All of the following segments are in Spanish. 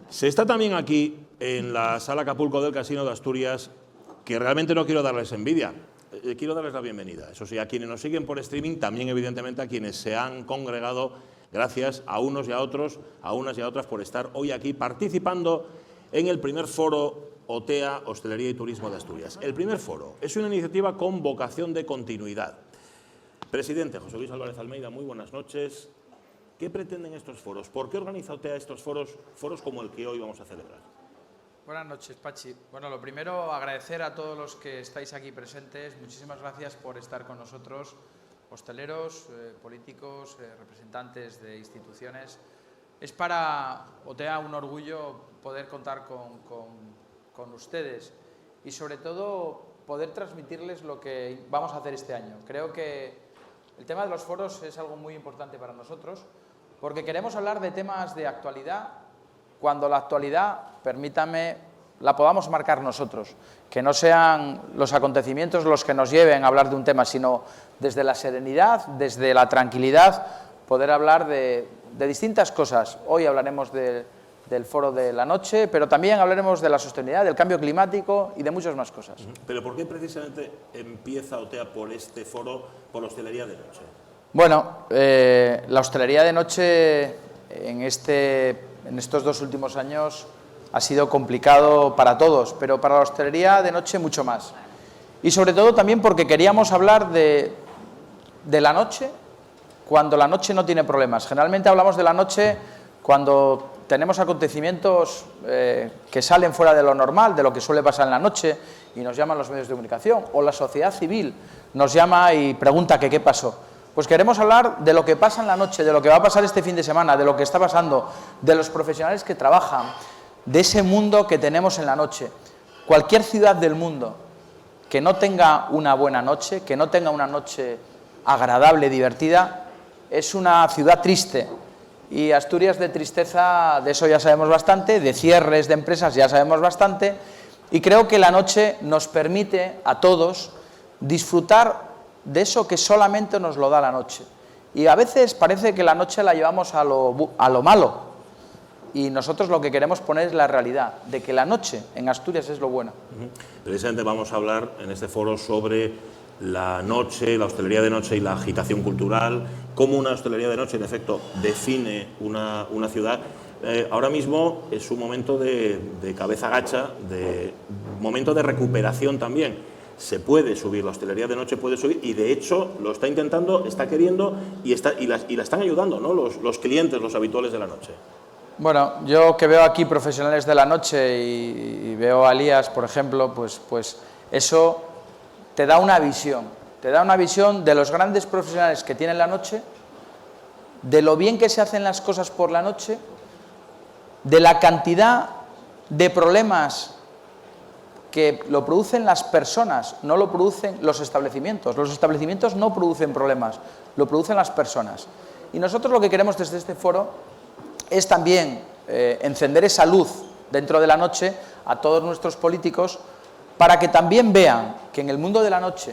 Se está también aquí, en la Sala Acapulco del Casino de Asturias, que realmente no quiero darles envidia, quiero darles la bienvenida. Eso sí, a quienes nos siguen por streaming, también evidentemente a quienes se han congregado, gracias a unos y a otros, a unas y a otras por estar hoy aquí participando en el primer foro OTEA, Hostelería y Turismo de Asturias. El primer foro es una iniciativa con vocación de continuidad. Presidente José Luis Álvarez Almeida, muy buenas noches. ¿Qué pretenden estos foros? ¿Por qué organiza OTEA estos foros como el que hoy vamos a celebrar? Buenas noches, Pachi. Bueno, lo primero, agradecer a todos los que estáis aquí presentes. Muchísimas gracias por estar con nosotros, hosteleros, políticos, representantes de instituciones. Es para OTEA un orgullo poder contar con ustedes y, sobre todo, poder transmitirles lo que vamos a hacer este año. Creo que el tema de los foros es algo muy importante para nosotros porque queremos hablar de temas de actualidad cuando la actualidad, permítame, la podamos marcar nosotros, que no sean los acontecimientos los que nos lleven a hablar de un tema, sino desde la serenidad, desde la tranquilidad, poder hablar de distintas cosas. Hoy hablaremos del foro de la noche, pero también hablaremos de la sostenibilidad, del cambio climático y de muchas más cosas. ¿Pero por qué precisamente empieza OTEA por este foro, por la hostelería de noche? Bueno, la hostelería de noche en estos 2 últimos años ha sido complicado para todos, pero para la hostelería de noche mucho más. Y sobre todo también porque queríamos hablar de la noche cuando la noche no tiene problemas. Generalmente hablamos de la noche cuando tenemos acontecimientos que salen fuera de lo normal, de lo que suele pasar en la noche, y nos llaman los medios de comunicación, o la sociedad civil nos llama y pregunta que qué pasó. Pues queremos hablar de lo que pasa en la noche, de lo que va a pasar este fin de semana, de lo que está pasando, de los profesionales que trabajan, de ese mundo que tenemos en la noche. Cualquier ciudad del mundo que no tenga una buena noche, que no tenga una noche agradable, divertida, es una ciudad triste. Y Asturias de tristeza, de eso ya sabemos bastante, de cierres de empresas ya sabemos bastante, y creo que la noche nos permite a todos disfrutar de eso que solamente nos lo da la noche. Y a veces parece que la noche la llevamos a lo malo, y nosotros lo que queremos poner es la realidad, de que la noche en Asturias es lo bueno. Precisamente vamos a hablar en este foro sobre la noche, la hostelería de noche y la agitación cultural, cómo una hostelería de noche, en efecto, define una ciudad. Ahora mismo es un momento de cabeza gacha, de momento de recuperación también. Se puede subir, la hostelería de noche puede subir, y de hecho lo está intentando, está queriendo y la están ayudando, ¿no? Los clientes, los habituales de la noche. Bueno, yo que veo aquí profesionales de la noche y veo a Elías, por ejemplo, pues eso te da una visión de los grandes profesionales que tienen la noche, de lo bien que se hacen las cosas por la noche, de la cantidad de problemas que lo producen las personas, no lo producen los establecimientos. Los establecimientos no producen problemas, lo producen las personas. Y nosotros lo que queremos desde este foro es también encender esa luz dentro de la noche a todos nuestros políticos para que también vean que en el mundo de la noche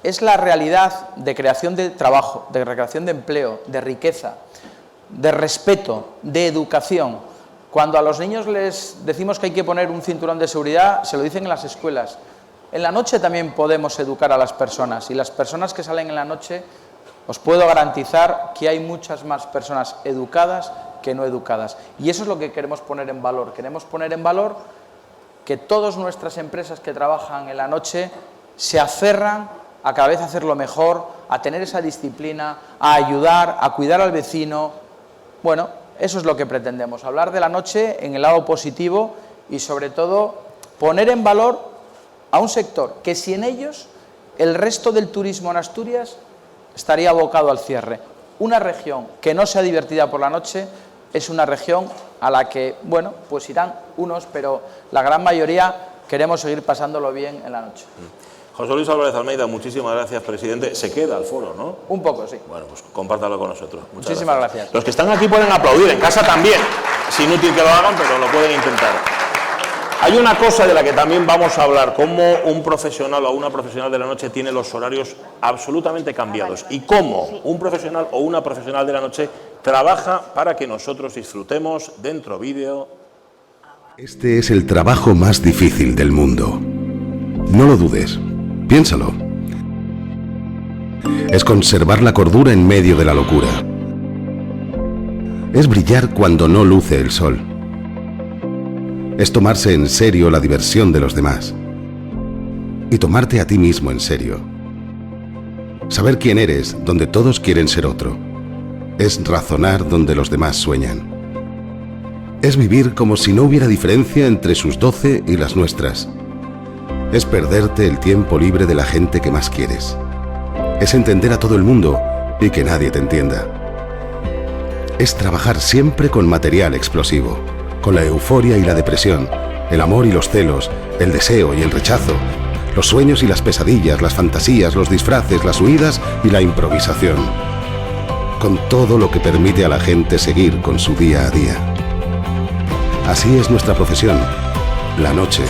es la realidad de creación de trabajo, de creación de empleo, de riqueza, de respeto, de educación. Cuando a los niños les decimos que hay que poner un cinturón de seguridad, se lo dicen en las escuelas. En la noche también podemos educar a las personas, y las personas que salen en la noche, os puedo garantizar que hay muchas más personas educadas que no educadas. Y eso es lo que queremos poner en valor. Queremos poner en valor que todas nuestras empresas que trabajan en la noche se aferran a cada vez hacerlo mejor, a tener esa disciplina, a ayudar, a cuidar al vecino. Bueno, eso es lo que pretendemos, hablar de la noche en el lado positivo y, sobre todo, poner en valor a un sector que sin ellos el resto del turismo en Asturias estaría abocado al cierre. Una región que no sea divertida por la noche es una región a la que, bueno, pues irán unos, pero la gran mayoría queremos seguir pasándolo bien en la noche. José Luis Álvarez Almeida, muchísimas gracias, presidente. Se queda al foro, ¿no? Un poco, sí. Bueno, pues compártalo con nosotros. Muchísimas gracias. Los que están aquí pueden aplaudir, en casa también. Es inútil que lo hagan, pero lo pueden intentar. Hay una cosa de la que también vamos a hablar, cómo un profesional o una profesional de la noche tiene los horarios absolutamente cambiados y cómo un profesional o una profesional de la noche trabaja para que nosotros disfrutemos dentro vídeo. Este es el trabajo más difícil del mundo. No lo dudes, piénsalo. Es conservar la cordura en medio de la locura. Es brillar cuando no luce el sol. Es tomarse en serio la diversión de los demás. Y tomarte a ti mismo en serio. Saber quién eres donde todos quieren ser otro. Es razonar donde los demás sueñan. Es vivir como si no hubiera diferencia entre sus 12 y las nuestras. Es perderte el tiempo libre de la gente que más quieres. Es entender a todo el mundo y que nadie te entienda. Es trabajar siempre con material explosivo, con la euforia y la depresión, el amor y los celos, el deseo y el rechazo, los sueños y las pesadillas, las fantasías, los disfraces, las huidas y la improvisación. Con todo lo que permite a la gente seguir con su día a día. Así es nuestra profesión, la noche.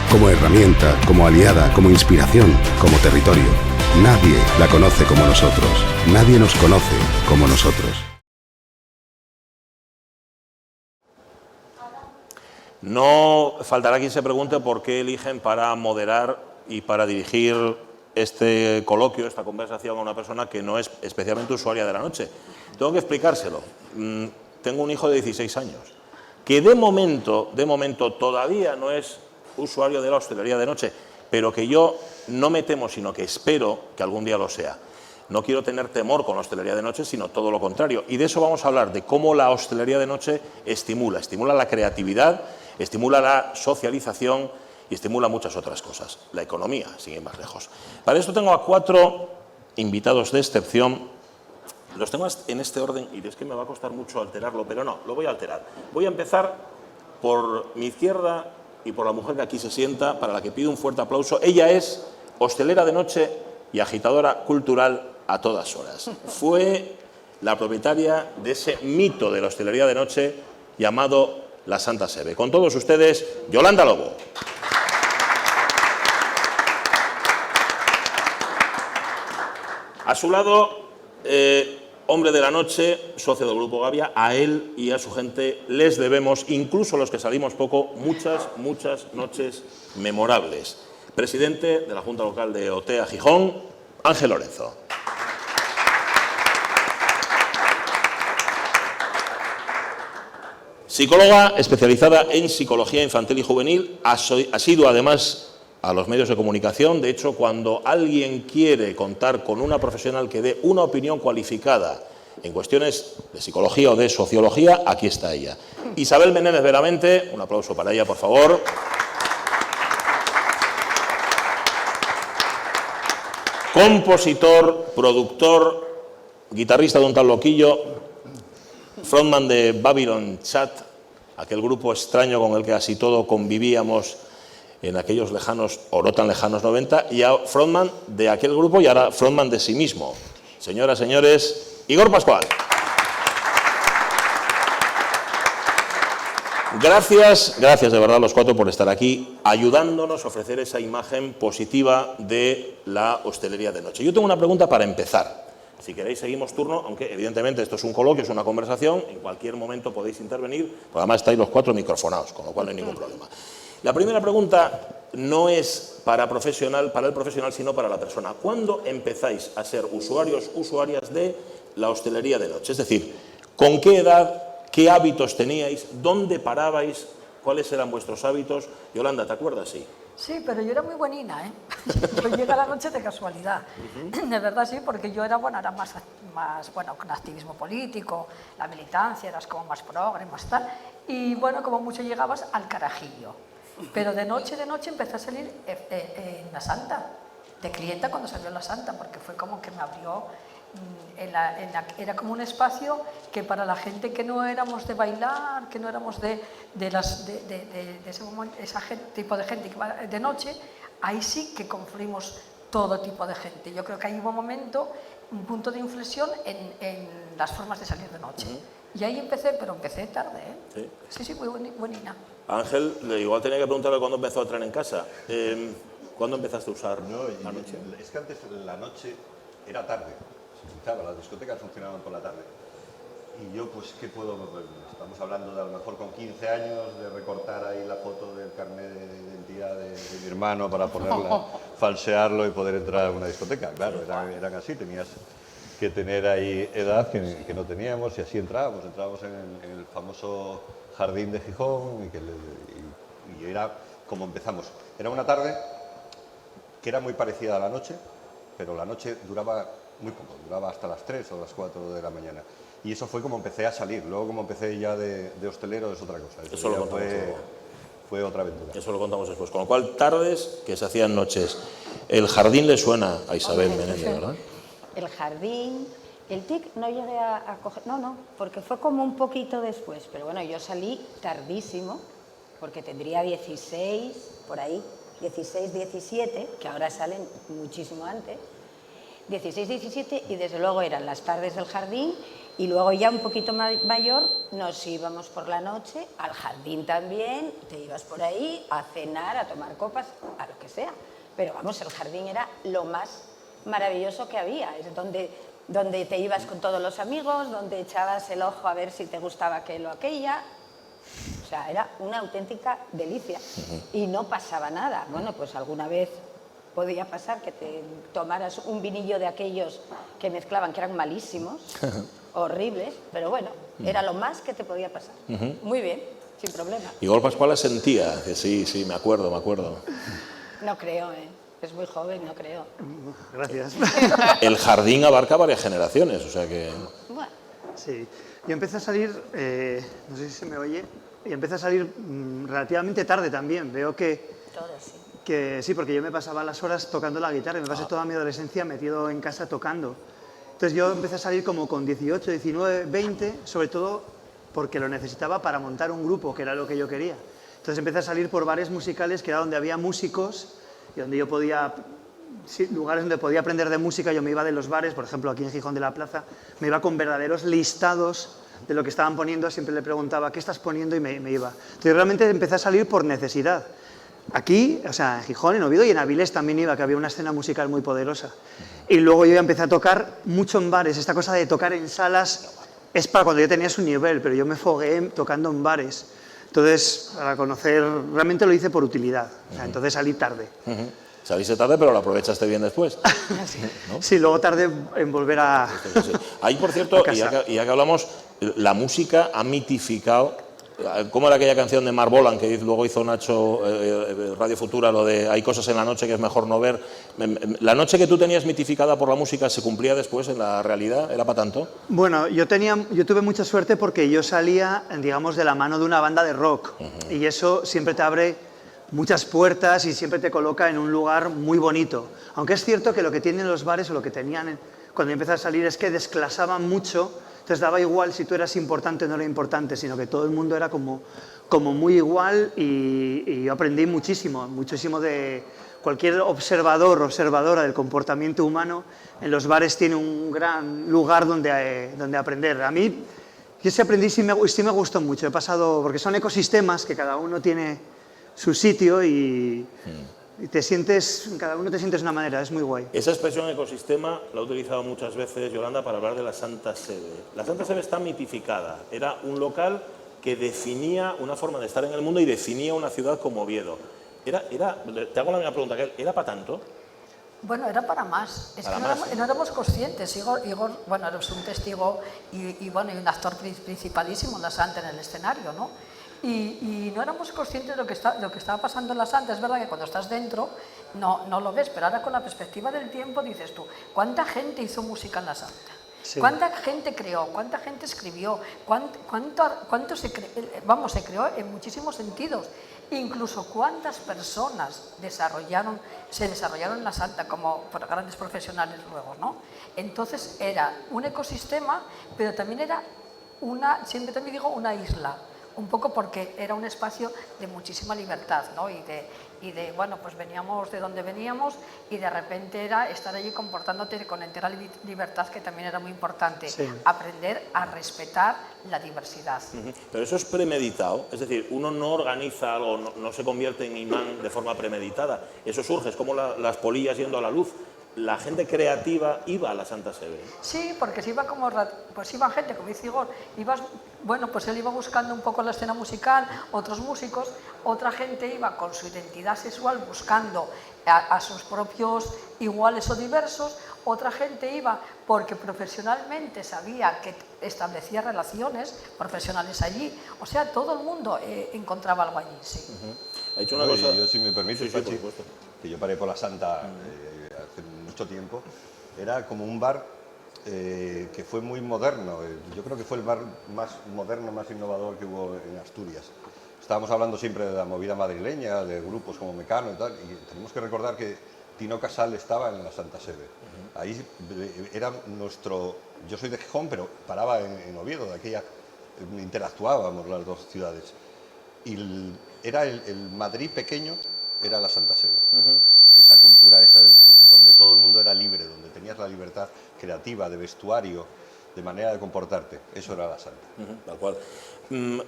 Como herramienta, como aliada, como inspiración, como territorio. Nadie la conoce como nosotros. Nadie nos conoce como nosotros. No faltará quien se pregunte por qué eligen para moderar y para dirigir este coloquio, esta conversación a una persona que no es especialmente usuaria de la noche. Tengo que explicárselo. Tengo un hijo de 16 años que de momento todavía no es usuario de la hostelería de noche, pero que yo no me temo, sino que espero que algún día lo sea. No quiero tener temor con la hostelería de noche, sino todo lo contrario. Y de eso vamos a hablar, de cómo la hostelería de noche estimula la creatividad, estimula la socialización y estimula muchas otras cosas. La economía, sin ir más lejos. Para esto tengo a 4 invitados de excepción. Los tengo en este orden y es que me va a costar mucho alterarlo, pero no, lo voy a alterar. Voy a empezar por mi izquierda y por la mujer que aquí se sienta, para la que pido un fuerte aplauso. Ella es hostelera de noche y agitadora cultural a todas horas. Fue la propietaria de ese mito de la hostelería de noche llamado la Santa Sebe. Con todos ustedes, Yolanda Lobo. A su lado, hombre de la noche, socio del Grupo Gavia, a él y a su gente les debemos, incluso los que salimos poco, muchas noches memorables. Presidente de la Junta Local de Otea Gijón, Ángel Lorenzo. Psicóloga especializada en psicología infantil y juvenil, ha sido además a los medios de comunicación. De hecho, cuando alguien quiere contar con una profesional que dé una opinión cualificada en cuestiones de psicología o de sociología, aquí está ella. Isabel Menéndez Veramente, un aplauso para ella, por favor. Compositor, productor, guitarrista de un tal loquillo, frontman de Babylon Chat, aquel grupo extraño con el que así todo convivíamos en aquellos lejanos o no tan lejanos 90, y a frontman de aquel grupo y ahora frontman de sí mismo. Señoras, señores, Igor Pascual. Gracias de verdad a los 4 por estar aquí, ayudándonos a ofrecer esa imagen positiva de la hostelería de noche. Yo tengo una pregunta para empezar. Si queréis seguimos turno, aunque evidentemente esto es un coloquio, es una conversación, en cualquier momento podéis intervenir, porque además estáis los 4 microfonados, con lo cual no hay ningún problema. La primera pregunta no es para el profesional, sino para la persona. ¿Cuándo empezáis a ser usuarias de la hostelería de noche? Es decir, ¿con qué edad, qué hábitos teníais, dónde parabais, cuáles eran vuestros hábitos? Yolanda, ¿te acuerdas? Sí. Sí, pero yo era muy buenina, ¿eh? Yo llegué a la noche de casualidad. De verdad sí, porque yo era más con activismo político, la militancia, eras como más progre, más tal. Y bueno, como mucho llegabas al carajillo. Pero de noche empecé a salir en la Santa, de clienta cuando salió la Santa, porque fue como que me abrió, era como un espacio que para la gente que no éramos de bailar, que no éramos de ese tipo de gente que va de noche, ahí sí que confluimos todo tipo de gente. Yo creo que ahí hubo un punto de inflexión en las formas de salir de noche. Y ahí empecé, pero empecé tarde, ¿eh? Sí, muy buenina. Ángel, igual tenía que preguntarle cuándo empezó a traer en casa. ¿Cuándo empezaste a usar la noche? Es que antes la noche era tarde. Claro, las discotecas funcionaban por la tarde. Y yo, pues, ¿qué puedo? Pues, estamos hablando de a lo mejor con 15 años, de recortar ahí la foto del carnet de identidad de mi hermano para ponerla, falsearlo y poder entrar a una discoteca. Claro, eran así, tenías que tener ahí edad que no teníamos y así entrábamos en el famoso jardín de Gijón y era como empezamos. Era una tarde que era muy parecida a la noche, pero la noche duraba muy poco, duraba hasta las 3 o las 4 de la mañana. Y eso fue como empecé a salir. Luego, como empecé ya de hostelero, es otra cosa. Eso lo ya contamos fue otra aventura. Eso lo contamos después. Con lo cual, tardes que se hacían noches. El jardín le suena a Isabel Menéndez, ¿verdad? El jardín, el TIC no llegué a coger, no, porque fue como un poquito después, pero bueno, yo salí tardísimo, porque tendría 16, por ahí, 16, 17, que ahora salen muchísimo antes, 16, 17, y desde luego eran las tardes del jardín, y luego ya un poquito mayor nos íbamos por la noche al jardín también, te ibas por ahí a cenar, a tomar copas, a lo que sea, pero vamos, el jardín era lo más maravilloso que había, es donde te ibas con todos los amigos, donde echabas el ojo a ver si te gustaba aquello o aquella, o sea, era una auténtica delicia y no pasaba nada. Bueno, pues alguna vez podía pasar que te tomaras un vinillo de aquellos que mezclaban, que eran malísimos, horribles, pero bueno, era lo más que te podía pasar. Muy bien, sin problema. Igor Pascual sentía, que sí, me acuerdo. No creo, es muy joven, no creo. Gracias. El jardín abarca varias generaciones, o sea que... Bueno, Sí, yo empecé a salir, no sé si se me oye, y empecé a salir relativamente tarde también. Veo que todo sí. sí, porque yo me pasaba las horas tocando la guitarra y me pasé toda mi adolescencia metido en casa tocando. Entonces yo empecé a salir como con 18, 19, 20, sobre todo porque lo necesitaba para montar un grupo, que era lo que yo quería. Entonces empecé a salir por bares musicales, que era donde había músicos y donde yo podía, sí, lugares donde podía aprender de música. Yo me iba de los bares, por ejemplo, aquí en Gijón de la Plaza, me iba con verdaderos listados de lo que estaban poniendo, siempre le preguntaba, ¿qué estás poniendo? Y me iba. Entonces realmente empecé a salir por necesidad. Aquí, o sea, en Gijón, en Oviedo y en Avilés también iba, que había una escena musical muy poderosa. Y luego yo ya empecé a tocar mucho en bares. Esta cosa de tocar en salas es para cuando yo tenía su nivel, pero yo me fogué tocando en bares. Entonces, para conocer, realmente lo hice por utilidad. O sea, entonces salí tarde. Saliste tarde, pero lo aprovechaste bien después. ¿No? Sí, luego tardé en volver a... Sí. Ahí, por cierto, y ya que hablamos, la música ha mitificado... ¿Cómo era aquella canción de Marc Bolan que luego hizo Nacho Radio Futura, lo de hay cosas en la noche que es mejor no ver? ¿La noche que tú tenías mitificada por la música se cumplía después en la realidad? ¿Era para tanto? Bueno, yo tuve mucha suerte porque yo salía, digamos, de la mano de una banda de rock. Y eso siempre te abre muchas puertas y siempre te coloca en un lugar muy bonito. Aunque es cierto que lo que tienen los bares o lo que tenían cuando yo empecé a salir es que desclasaban mucho. Entonces daba igual si tú eras importante o no era importante, sino que todo el mundo era como muy igual y yo aprendí muchísimo de cualquier observador o observadora del comportamiento humano. En los bares tiene un gran lugar donde aprender. A mí, yo sí aprendí, sí me gustó mucho. He pasado, porque son ecosistemas que cada uno tiene su sitio y cada uno te sientes de una manera, es muy guay. Esa expresión ecosistema la he utilizado muchas veces, Yolanda, para hablar de la Santa Sede. La Santa Sede está mitificada. Era un local que definía una forma de estar en el mundo y definía una ciudad como Oviedo. Te hago la misma pregunta que él, ¿era para tanto? Bueno, era para más. Es para que más, no éramos conscientes. Igor, bueno, eres un testigo y un actor principalísimo en la Santa en el escenario, ¿no? Y no éramos conscientes de lo que estaba pasando en la Santa. Es verdad que cuando estás dentro no lo ves, pero ahora con la perspectiva del tiempo dices tú, ¿cuánta gente hizo música en la Santa? Sí. ¿Cuánta gente creó? ¿Cuánta gente escribió? ¿Cuánto se creó en muchísimos sentidos? Incluso cuántas personas se desarrollaron en la Santa como grandes profesionales luego, ¿no? Entonces era un ecosistema, pero también era siempre también digo, una isla. Un poco porque era un espacio de muchísima libertad, ¿no? Y de bueno, pues veníamos de donde veníamos y de repente era estar allí comportándote con entera libertad, que también era muy importante. Sí. Aprender a respetar la diversidad. Pero eso es premeditado, es decir, uno no organiza algo, no se convierte en imán de forma premeditada. Eso surge, es como las polillas yendo a la luz. la gente creativa iba a la Santa Sede. Sí, porque se iba como, pues iba gente, como dice Igor, bueno, pues él iba buscando un poco la escena musical, otros músicos, otra gente iba con su identidad sexual buscando a sus propios iguales o diversos, otra gente iba porque profesionalmente sabía que establecía relaciones profesionales allí, o sea, todo el mundo encontraba algo allí, sí. Ha hecho una cosa... Yo, si me permite, Sí, por Pachi, supuesto. que yo paré por la Santa hace mucho tiempo, era como un bar que fue muy moderno. Yo creo que fue el bar más moderno, más innovador que hubo en Asturias. Estábamos hablando siempre de la movida madrileña, de grupos como Mecano y tal, y tenemos que recordar que Tino Casal estaba en la Santa Sede. Ahí era nuestro... Yo soy de Gijón, pero paraba en Oviedo, de aquella... interactuábamos las dos ciudades. Y era el Madrid pequeño, era la Santa Sede. Esa cultura esa donde todo el mundo era libre, donde tenías la libertad creativa, de vestuario, de manera de comportarte. Eso era la Santa. Tal cual.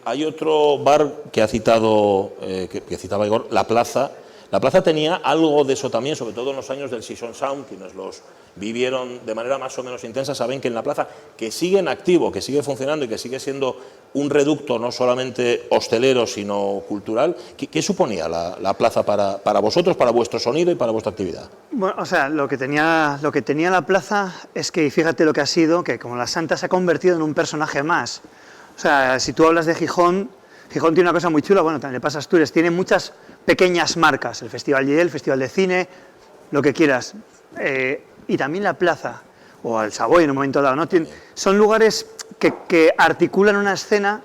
Hay otro bar que ha citado, que citaba Igor, La Plaza. La Plaza tenía algo de eso también, sobre todo en los años del Season Sound, quienes los vivieron de manera más o menos intensa, saben que en La Plaza, que sigue en activo, que sigue funcionando y que sigue siendo un reducto no solamente hostelero, sino cultural. ¿Qué suponía la Plaza para vosotros, para vuestro sonido y para vuestra actividad? Bueno, o sea, lo que tenía la Plaza es que, fíjate lo que ha sido, que como la Santa se ha convertido en un personaje más. O sea, si tú hablas de Gijón, Gijón tiene una cosa muy chula, bueno, también le pasa a Asturias, tiene muchas pequeñas marcas, el Festival Yel, el Festival de Cine, lo que quieras. Y también la Plaza, o el Savoy en un momento dado, ¿no? Son lugares que articulan una escena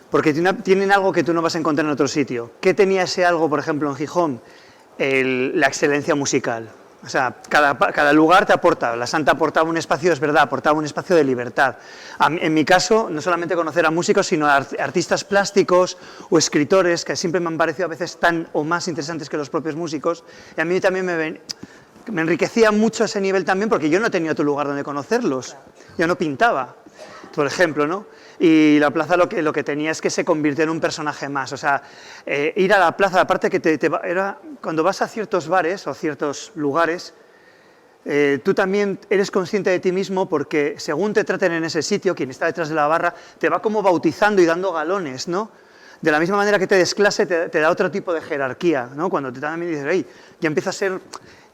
porque tienen algo que tú no vas a encontrar en otro sitio. ¿Qué tenía ese algo, por ejemplo, en Gijón? La excelencia musical. O sea, cada lugar te aporta. La Santa aportaba un espacio, es verdad, aportaba un espacio de libertad. En mi caso, no solamente conocer a músicos, sino a artistas plásticos o escritores, que siempre me han parecido a veces tan o más interesantes que los propios músicos. Y a mí también me enriquecía mucho ese nivel también, porque yo no tenía otro lugar donde conocerlos. Yo no pintaba, por ejemplo, ¿no? Y la Plaza lo que tenía es que se convirtió en un personaje más. O sea, ir a la Plaza, aparte que era, cuando vas a ciertos bares o ciertos lugares, tú también eres consciente de ti mismo, porque según te traten en ese sitio, quien está detrás de la barra te va como bautizando y dando galones, ¿no? De la misma manera que te desclase, te da otro tipo de jerarquía, ¿no? Cuando te también dices, hey, ya empieza a ser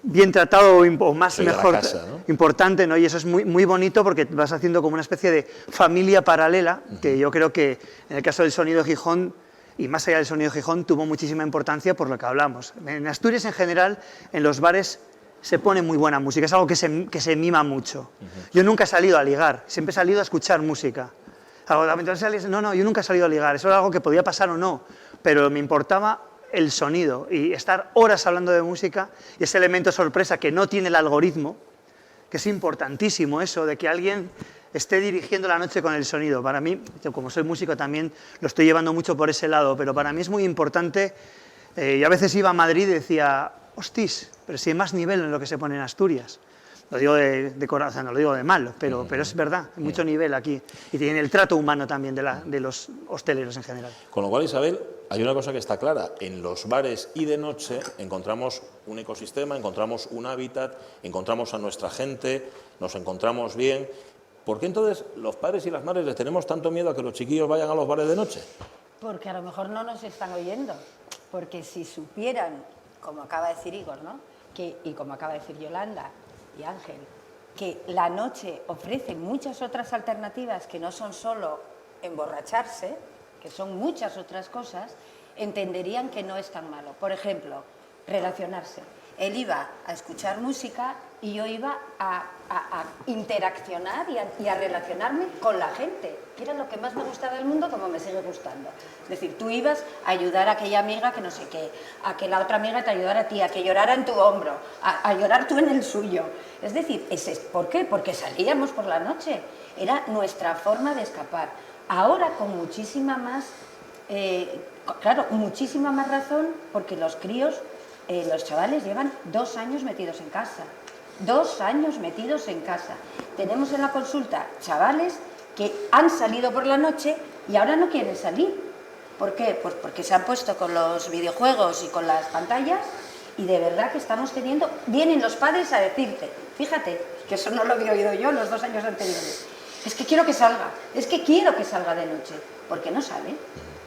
bien tratado o más mejor, casa, ¿no? Importante, ¿no? Y eso es muy, muy bonito, porque vas haciendo como una especie de familia paralela, que yo creo que en el caso del sonido de Gijón, y más allá del sonido de Gijón, tuvo muchísima importancia por lo que hablamos. En Asturias en general, en los bares se pone muy buena música, es algo que se mima mucho. Yo nunca he salido a ligar, siempre he salido a escuchar música. No, yo nunca he salido a ligar, eso era algo que podía pasar o no, pero me importaba el sonido y estar horas hablando de música, y ese elemento sorpresa que no tiene el algoritmo, que es importantísimo eso, de que alguien esté dirigiendo la noche con el sonido. Para mí, yo como soy músico también lo estoy llevando mucho por ese lado, pero para mí es muy importante. Yo a veces iba a Madrid y decía, hostis, pero si hay más nivel en lo que se pone en Asturias. Lo digo de corazón, no lo digo de mal, pero es verdad, hay mucho nivel aquí. Y tiene el trato humano también de los hosteleros en general. Con lo cual, Isabel, hay una cosa que está clara. En los bares y de noche encontramos un ecosistema, encontramos un hábitat, encontramos a nuestra gente, nos encontramos bien. ¿Por qué entonces los padres y las madres les tenemos tanto miedo a que los chiquillos vayan a los bares de noche? Porque a lo mejor no nos están oyendo. Porque si supieran, como acaba de decir Igor, ¿no? Y como acaba de decir Yolanda y Ángel, que la noche ofrece muchas otras alternativas que no son solo emborracharse, que son muchas otras cosas, entenderían que no es tan malo. Por ejemplo, relacionarse. Él iba a escuchar música y yo iba a interaccionar y a relacionarme con la gente, que era lo que más me gustaba del mundo, como me sigue gustando. Es decir, tú ibas a ayudar a aquella amiga que no sé qué, a que la otra amiga te ayudara a ti, a que llorara en tu hombro, a llorar tú en el suyo. Es decir, ¿por qué? Porque salíamos por la noche, era nuestra forma de escapar. Ahora con muchísima más, muchísima más razón, porque los críos, los chavales llevan 2 años metidos en casa. 2 años metidos en casa. Tenemos en la consulta chavales que han salido por la noche y ahora no quieren salir. ¿Por qué? Pues porque se han puesto con los videojuegos y con las pantallas Y de verdad que estamos teniendo, vienen los padres a decirte, fíjate, que eso no lo había oído yo los 2 años anteriores, es que quiero que salga, es que quiero que salga de noche, porque no sale,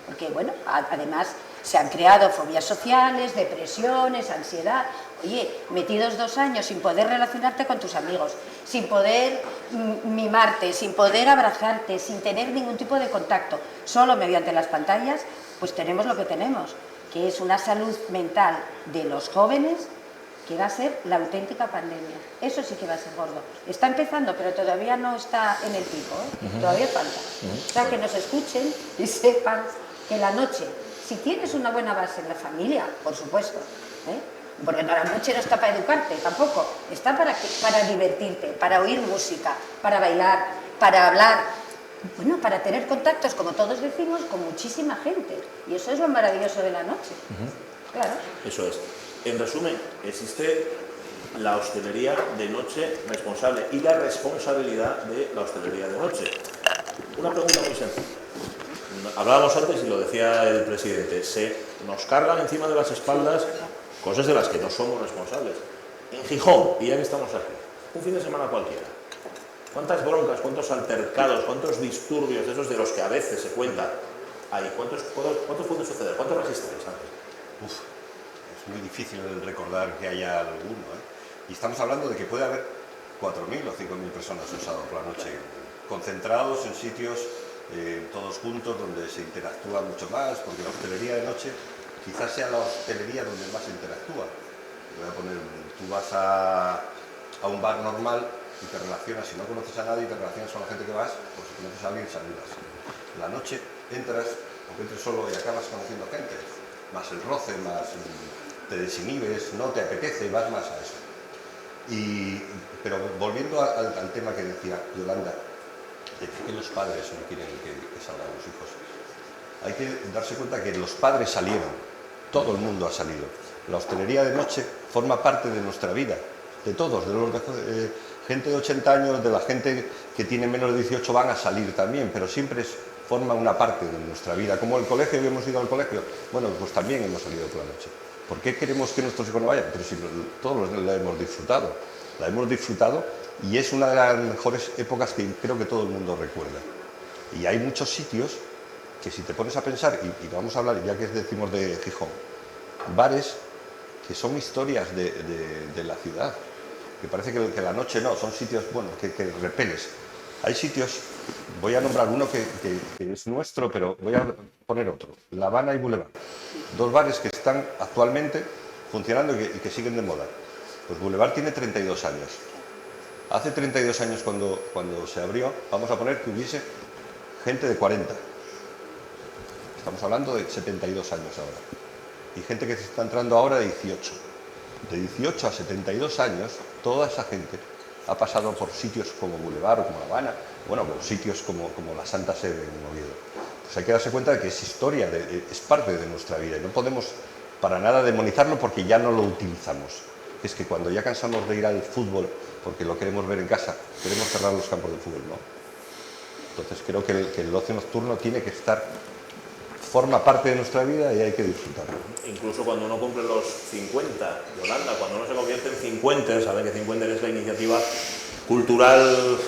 porque bueno, además se han creado fobias sociales, depresiones, ansiedad. Oye, metidos 2 años sin poder relacionarte con tus amigos, sin poder mimarte, sin poder abrazarte, sin tener ningún tipo de contacto, solo mediante las pantallas, pues tenemos lo que tenemos, que es una salud mental de los jóvenes que va a ser la auténtica pandemia. Eso sí que va a ser gordo. Está empezando, pero todavía no está en el pico, ¿eh? Todavía falta. O sea, que nos escuchen y sepan que la noche, si tienes una buena base en la familia, por supuesto, ¿eh? Porque la noche no está para educarte tampoco, está para divertirte, para oír música, para bailar, para hablar, bueno, para tener contactos, como todos decimos, con muchísima gente. Y eso es lo maravilloso de la noche. Claro. Eso es. En resumen, existe la hostelería de noche responsable y la responsabilidad de la hostelería de noche. Una pregunta muy sencilla. Hablábamos antes y lo decía el presidente, se nos cargan encima de las espaldas cosas de las que no somos responsables. En Gijón, y ya que estamos aquí, un fin de semana cualquiera, ¿cuántas broncas, cuántos altercados, cuántos disturbios, esos de los que a veces se cuenta, hay? ¿Cuántos pueden suceder? ¿Cuántos registráis antes? Es muy difícil recordar que haya alguno, ¿eh? Y estamos hablando de que puede haber 4.000 o 5.000 personas el sábado por la noche, concentrados en sitios todos juntos, donde se interactúa mucho más, porque la hostelería de noche quizás sea la hostelería donde más se interactúa. Voy a poner, tú vas a un bar normal y te relacionas, si no conoces a nadie, te relacionas con la gente que vas, pues si conoces a alguien, saludas. La noche entras, aunque entres solo y acabas conociendo gente, más el roce, más te desinhibes, no te apetece, vas más a eso. Pero volviendo al tema que decía Yolanda, de que los padres no quieren que salgan los hijos, hay que darse cuenta que los padres salieron, todo el mundo ha salido. La hostelería de noche forma parte de nuestra vida, de todos, de gente de 80 años, de la gente que tiene menos de 18 van a salir también, pero siempre forma una parte de nuestra vida. Como el colegio, hemos ido al colegio, bueno, pues también hemos salido por la noche. ¿Por qué queremos que nuestros hijos no vayan? Pero si todos la hemos disfrutado y es una de las mejores épocas que creo que todo el mundo recuerda. Y hay muchos sitios que si te pones a pensar, y vamos a hablar, ya que decimos de Gijón, bares que son historias de la ciudad, que parece que la noche no, son sitios, bueno, que repeles. Hay sitios, voy a nombrar uno que es nuestro, pero voy a poner otro, La Habana y Boulevard, 2 bares que están actualmente funcionando y que siguen de moda. Pues Boulevard tiene 32 años. Hace 32 años cuando se abrió, vamos a poner que hubiese gente de 40. Estamos hablando de 72 años ahora. Y gente que se está entrando ahora de 18. De 18 a 72 años, toda esa gente ha pasado por sitios como Boulevard o como La Habana, bueno, por sitios como la Santa Sede en Oviedo. Pues hay que darse cuenta de que es historia, es parte de nuestra vida y no podemos para nada demonizarlo porque ya no lo utilizamos. Es que cuando ya cansamos de ir al fútbol porque lo queremos ver en casa, queremos cerrar los campos de fútbol, ¿no? Entonces creo que el ocio nocturno tiene que estar, forma parte de nuestra vida y hay que disfrutarlo. Incluso cuando uno cumple los 50, Yolanda, cuando uno se convierte en 50, saben que 50 es la iniciativa cultural,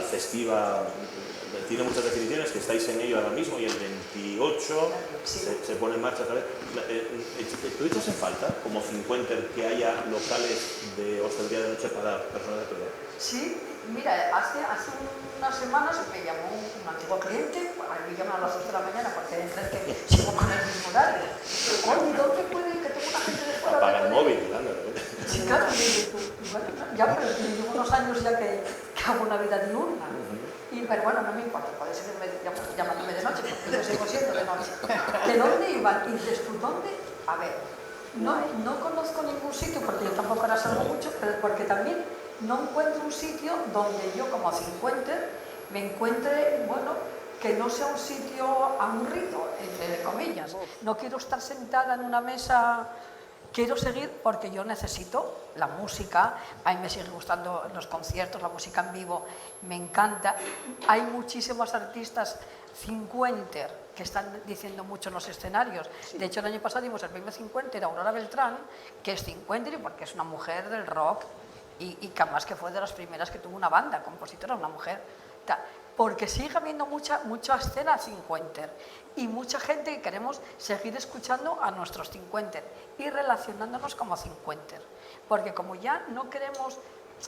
festiva, tiene muchas definiciones, que estáis en ello ahora mismo, y el 28 se pone en marcha, ¿sabes? ¿Tú echas en falta, como 50, que haya locales de hostelería de noche para personas de tu edad? Sí, mira, hace unas semanas me llamó un antiguo cliente, me llaman a las 2 de la mañana porque creen que sigo con el mismo horario. Oye, ¿dónde puede ir? Que tengo una gente de fuera. Apaga el móvil, Yolanda. Sí, claro, bueno, ya, pero llevo unos años ya que hago una vida diurna. Pero bueno, no me importa, puede ser llamándome de noche, porque yo sigo siendo de noche. ¿De dónde iban? Y dices, ¿tú dónde? A ver, no conozco ningún sitio, porque yo tampoco ahora salgo mucho, pero porque también no encuentro un sitio donde yo, como 50, me encuentre, bueno, que no sea un sitio aburrido, entre comillas. No quiero estar sentada en una mesa. Quiero seguir porque yo necesito la música, a mí me sigue gustando los conciertos, la música en vivo, me encanta. Hay muchísimos artistas 50 que están diciendo mucho en los escenarios. De hecho, el año pasado dimos el premio 50 de Aurora Beltrán, que es 50 porque es una mujer del rock y que además que fue de las primeras que tuvo una banda, compositora, una mujer. Porque sigue habiendo mucha escena 50 y mucha gente que queremos seguir escuchando a nuestros 50 y relacionándonos como 50. Porque como ya no queremos...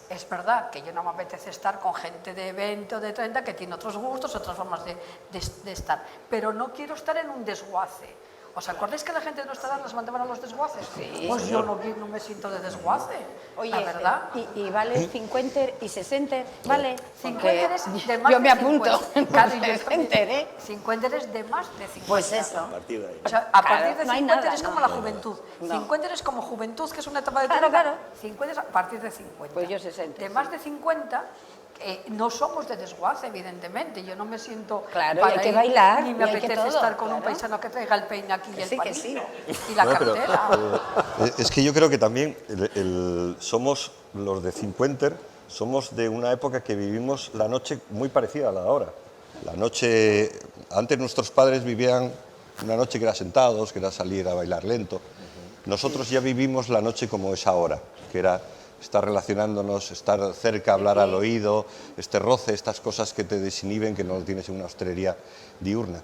Es verdad que yo no me apetece estar con gente de 20 o de 30 que tiene otros gustos, otras formas de estar, pero no quiero estar en un desguace. ¿Os acordáis que la gente de nuestra edad nos mandaban a los desguaces? Sí. Pues yo no me siento de desguace, Oye, la verdad. ¿y vale 50 y 60? ¿Vale? 50 es de más yo de me apunto. 50. Claro, y yo 60, ¿eh? 50 es de más de 50. Pues eso. A partir de ahí. O sea, a Claro, partir de no hay 50 nada, es como no. la juventud. No. 50 es como juventud, que es una etapa de tu Claro, vida. claro. 50 es a partir de 50. Pues yo 60, De sí. más de 50, no somos de desguace, evidentemente. Yo no me siento... Claro, para y hay que ir, bailar, Ni y me hay que apetece todo, estar con un claro. paisano que traiga el peine aquí y el sí, que sí. palillo. Y la cartera. Es que yo creo que también somos los de 50, somos de una época que vivimos la noche muy parecida a la de ahora. La noche, antes nuestros padres vivían una noche que era sentados, que era salir a bailar lento. Nosotros ya vivimos la noche como es ahora, que era estar relacionándonos, estar cerca, hablar al oído, este roce, estas cosas que te desinhiben, que no lo tienes en una hostelería diurna.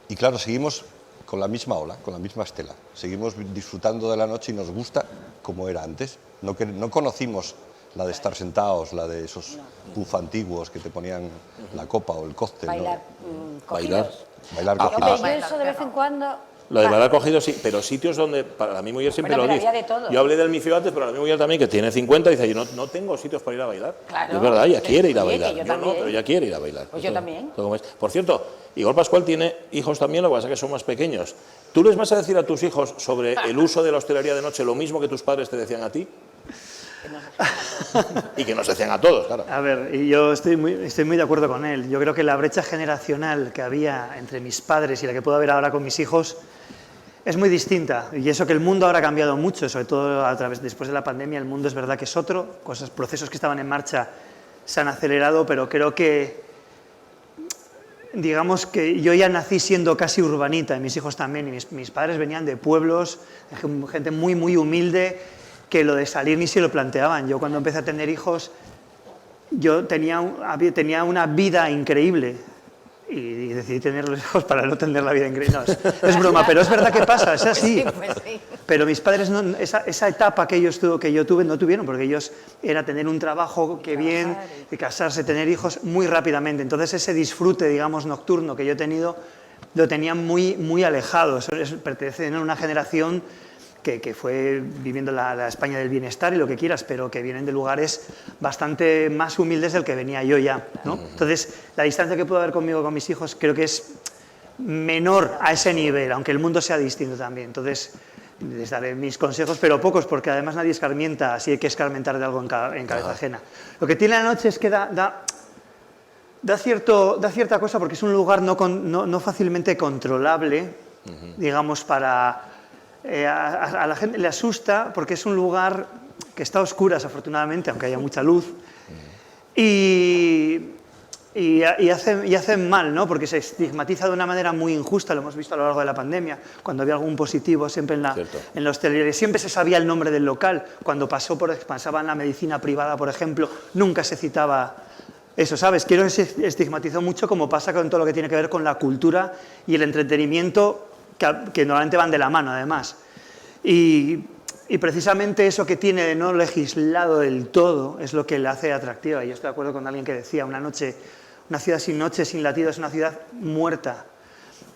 Y claro, seguimos con la misma ola, con la misma estela. Seguimos disfrutando de la noche y nos gusta como era antes. No conocimos la de estar sentados, la de esos puff antiguos que te ponían la copa o el cóctel. Bailar ¿no? cogidos. Bailar Hombre, cogidos. yo eso de vez en cuando... Lo de bailar cogido sí, pero sitios donde, para mi mujer siempre Bueno, lo pero dice. había de todo. Yo hablé del Mifio antes, pero a mi mujer también, que tiene 50, dice, yo no tengo sitios para ir a bailar. Claro. Es verdad, ella Sí, quiere ir a oye, bailar. que yo Yo no, también. pero ella quiere ir a bailar. Pues yo también. Esto como es. Por cierto, Igor Pascual tiene hijos también, lo que pasa es que son más pequeños. ¿Tú les vas a decir a tus hijos sobre el uso de la hostelería de noche lo mismo que tus padres te decían a ti? Y que nos decían a todos, claro. A ver, y yo estoy muy de acuerdo con él. Yo creo que la brecha generacional que había entre mis padres y la que puedo haber ahora con mis hijos es muy distinta. Y eso que el mundo ahora ha cambiado mucho, sobre todo después de la pandemia, el mundo es verdad que es otro. Procesos que estaban en marcha se han acelerado, pero creo que, digamos que yo ya nací siendo casi urbanita, y mis hijos también, y mis padres venían de pueblos, gente muy, muy humilde, que lo de salir ni se lo planteaban. Yo cuando empecé a tener hijos, yo tenía una vida increíble y decidí tener los hijos para no tener la vida increíble. No, es broma, pero es verdad que pasa, es así. Pues sí. Pero mis padres, esa etapa que yo tuve, no tuvieron, porque ellos era tener un trabajo que bien, y casarse, tener hijos muy rápidamente. Entonces ese disfrute, digamos, nocturno que yo he tenido, lo tenían muy, muy alejado. Pertenece a una generación que fue viviendo la España del bienestar y lo que quieras, pero que vienen de lugares bastante más humildes del que venía yo ya, ¿no? Entonces, la distancia que puedo haber conmigo con mis hijos creo que es menor a ese nivel, aunque el mundo sea distinto también. Entonces, les daré mis consejos, pero pocos, porque además nadie escarmienta, así hay que escarmentar de algo en cabeza ajena. Lo que tiene la noche es que da cierta cosa, porque es un lugar no fácilmente controlable, digamos, para... a la gente le asusta porque es un lugar que está a oscuras, afortunadamente, aunque haya mucha luz, y hacen mal, ¿no? Porque se estigmatiza de una manera muy injusta, lo hemos visto a lo largo de la pandemia, cuando había algún positivo, siempre en la hostelería, siempre se sabía el nombre del local, cuando pasaba en la medicina privada, por ejemplo, nunca se citaba eso, ¿sabes? Quiero que se estigmatizó mucho, como pasa con todo lo que tiene que ver con la cultura y el entretenimiento, que normalmente van de la mano, además. Y precisamente eso que tiene de no legislado del todo es lo que la hace atractiva. Y yo estoy de acuerdo con alguien que decía, una ciudad sin noche, sin latido, es una ciudad muerta.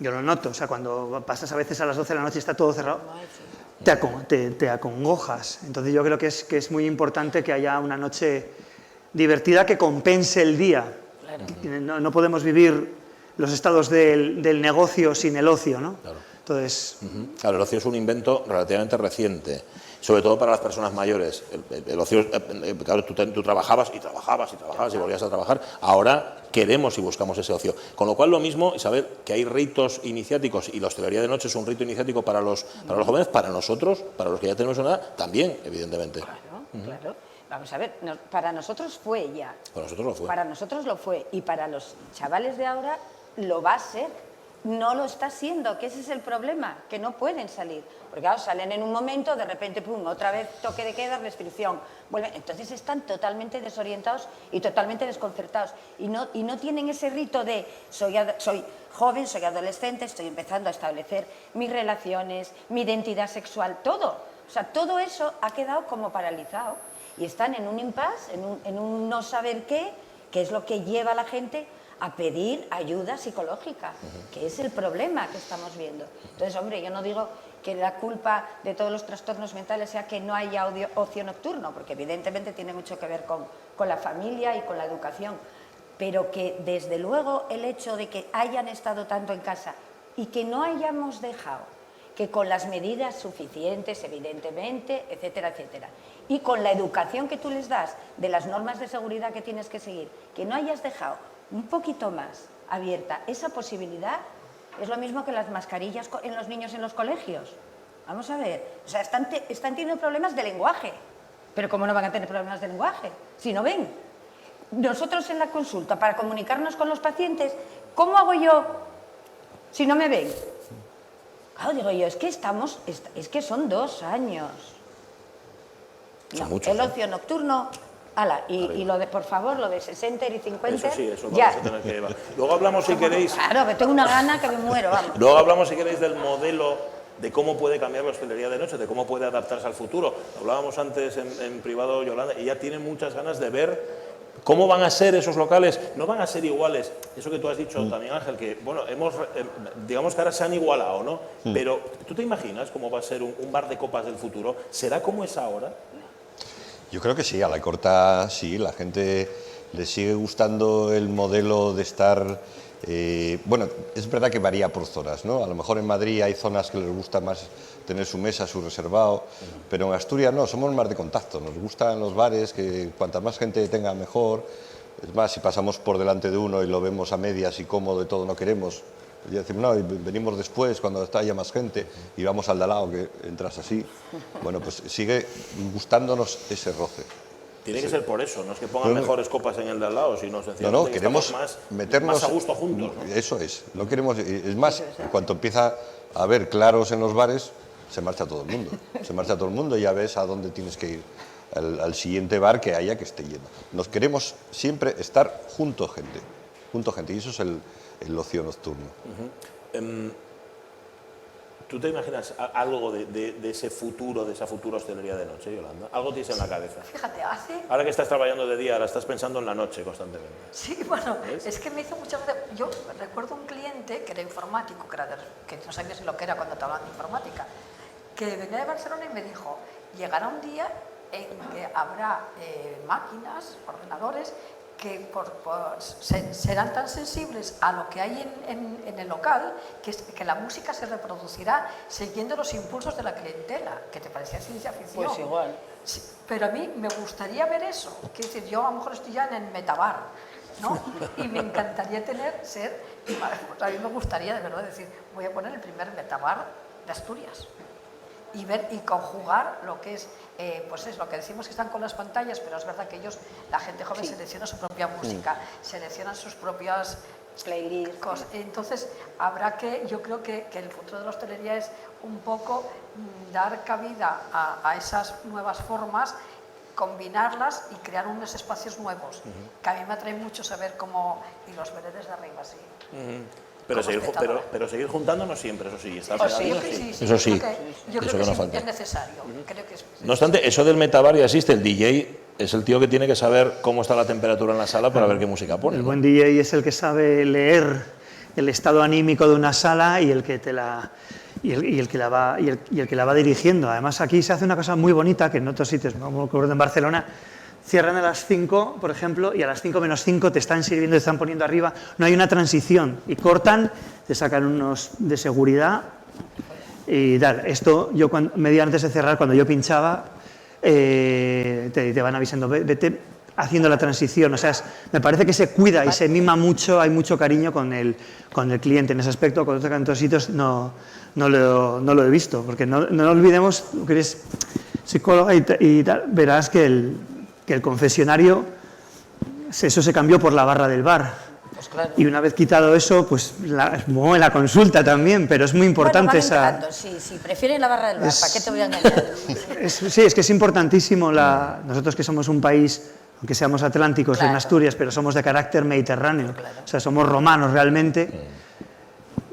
Yo lo noto, o sea, cuando pasas a veces a las 12 de la noche y está todo cerrado, te acongojas. Entonces yo creo que es muy importante que haya una noche divertida que compense el día. Claro. No podemos vivir los estados del negocio sin el ocio, ¿no? Claro. Entonces... Claro, el ocio es un invento relativamente reciente, sobre todo para las personas mayores. El ocio, claro, tú trabajabas y volvías a trabajar. Ahora queremos y buscamos ese ocio. Con lo cual, lo mismo, saber que hay ritos iniciáticos, y la hostelería de noche es un rito iniciático para los jóvenes, para nosotros, para los que ya tenemos una edad, también, evidentemente. Claro, claro. Vamos a ver, para nosotros fue ya. Para nosotros lo fue. Para nosotros lo fue, y para los chavales de ahora lo va a ser. no lo está siendo, que ese es el problema, que no pueden salir. Porque claro, salen en un momento, de repente, pum, otra vez toque de queda, restricción. Vuelven. Entonces están totalmente desorientados y totalmente desconcertados. Y no tienen ese rito de soy joven, soy adolescente, estoy empezando a establecer mis relaciones, mi identidad sexual, todo. O sea, todo eso ha quedado como paralizado. Y están en un impasse, en un no saber qué, que es lo que lleva a la gente a pedir ayuda psicológica, que es el problema que estamos viendo. Entonces, hombre, yo no digo que la culpa de todos los trastornos mentales sea que no haya ocio nocturno, porque evidentemente tiene mucho que ver con la familia y con la educación, pero que desde luego el hecho de que hayan estado tanto en casa y que no hayamos dejado que con las medidas suficientes, evidentemente, etcétera, etcétera, y con la educación que tú les das de las normas de seguridad que tienes que seguir, que no hayas dejado un poquito más abierta esa posibilidad, es lo mismo que las mascarillas en los niños en los colegios. Vamos a ver, o sea, están teniendo problemas de lenguaje, pero ¿cómo no van a tener problemas de lenguaje si no ven? Nosotros en la consulta, para comunicarnos con los pacientes, ¿cómo hago yo si no me ven? Claro, digo yo, es que son 2 años. Son No, muchos, el ocio nocturno, y lo de, por favor, lo de 60 y 50, Eso sí, eso ya. vamos a tener que llevar. Luego hablamos, si queréis, Claro, que tengo una gana que me muero, vamos. luego hablamos, si queréis, del modelo de cómo puede cambiar la hostelería de noche, de cómo puede adaptarse al futuro. Hablábamos antes en privado, Yolanda, y ella tiene muchas ganas de ver cómo van a ser esos locales. No van a ser iguales, eso que tú has dicho también, Ángel, que, bueno, digamos que ahora se han igualado, ¿no? Pero, ¿tú te imaginas cómo va a ser un bar de copas del futuro? ¿Será como es ahora? Yo creo que sí, a la corta sí, la gente le sigue gustando el modelo de estar... bueno, es verdad que varía por zonas, ¿no? A lo mejor en Madrid hay zonas que les gusta más tener su mesa, su reservado, pero en Asturias no, somos más de contacto, nos gustan los bares, que cuanta más gente tenga mejor. Es más, si pasamos por delante de uno y lo vemos a medias y cómodo y todo, no queremos, y decimos, no, venimos después cuando haya más gente y vamos al de al lado, que entras así. Bueno, pues sigue gustándonos ese roce. Tiene que ser por eso, no es que pongan mejores copas en el de al lado, sino sencillamente No, que queremos estamos meternos más a gusto juntos, ¿no? Eso es, no queremos, es más, en cuanto empieza a haber claros en los bares, se marcha todo el mundo. Se marcha todo el mundo y ya ves a dónde tienes que ir, al siguiente bar que haya que esté lleno. Nos queremos siempre estar junto gente, y eso es el ocio nocturno. ¿Tú te imaginas algo de ese futuro, de esa futura hostelería de noche, Yolanda? ¿Algo tienes en la cabeza? Fíjate, Ahora que estás trabajando de día, ahora estás pensando en la noche constantemente. Sí, bueno, ¿Ves? es que me hizo muchas veces... Yo recuerdo un cliente que era informático, que no sabía lo que era cuando te hablaban de informática, que venía de Barcelona y me dijo, llegará un día en que habrá máquinas, ordenadores, que serán tan sensibles a lo que hay en el local que la música se reproducirá siguiendo los impulsos de la clientela, que te parecía ciencia ficción. Pues igual. Sí, pero a mí me gustaría ver eso. Quiero decir, yo a lo mejor estoy ya en el metabar, ¿no? Y me encantaría a mí me gustaría de verdad decir, voy a poner el primer metabar de Asturias. Y ver y conjugar lo que es, pues es lo que decimos que están con las pantallas, pero es verdad que la gente joven selecciona su propia música, seleccionan sus propias playlists. cosas. Entonces, yo creo que el futuro de la hostelería es un poco dar cabida a esas nuevas formas, combinarlas y crear unos espacios nuevos, que a mí me atrae mucho saber cómo, y los veré desde arriba, sí. Pero seguir juntándonos siempre, eso sí. Está Pues sí, pegado, sí, eso sí. Yo creo eso que no sí, falta. es necesario. Creo que es No obstante, eso del metabar ya existe. El DJ es el tío que tiene que saber cómo está la temperatura en la sala para ver qué música pone. El ¿no? buen DJ es el que sabe leer el estado anímico de una sala y el que te la y el que la va dirigiendo. Además, aquí se hace una cosa muy bonita que en otros sitios, como ocurre en Barcelona, cierran a las 5, por ejemplo, y a las 5 menos 5 te están sirviendo, te están poniendo arriba, no hay una transición, y cortan, te sacan unos de seguridad y tal. Esto, yo media hora antes de cerrar, cuando yo pinchaba, te van avisando, vete haciendo la transición, o sea, me parece que se cuida y se mima mucho, hay mucho cariño con el cliente en ese aspecto, con otros sitios no lo he visto, porque no olvidemos, que eres psicóloga y tal, verás que el confesionario, eso se cambió por la barra del bar. Pues claro. Y una vez quitado eso, pues mueve la consulta también, pero es muy importante bueno, van esa... entrando, sí, sí, prefieren la barra del bar, ¿para qué te voy a engañar? Sí, es que es importantísimo, nosotros que somos un país, aunque seamos atlánticos en Asturias, pero somos de carácter mediterráneo, o sea, somos romanos realmente,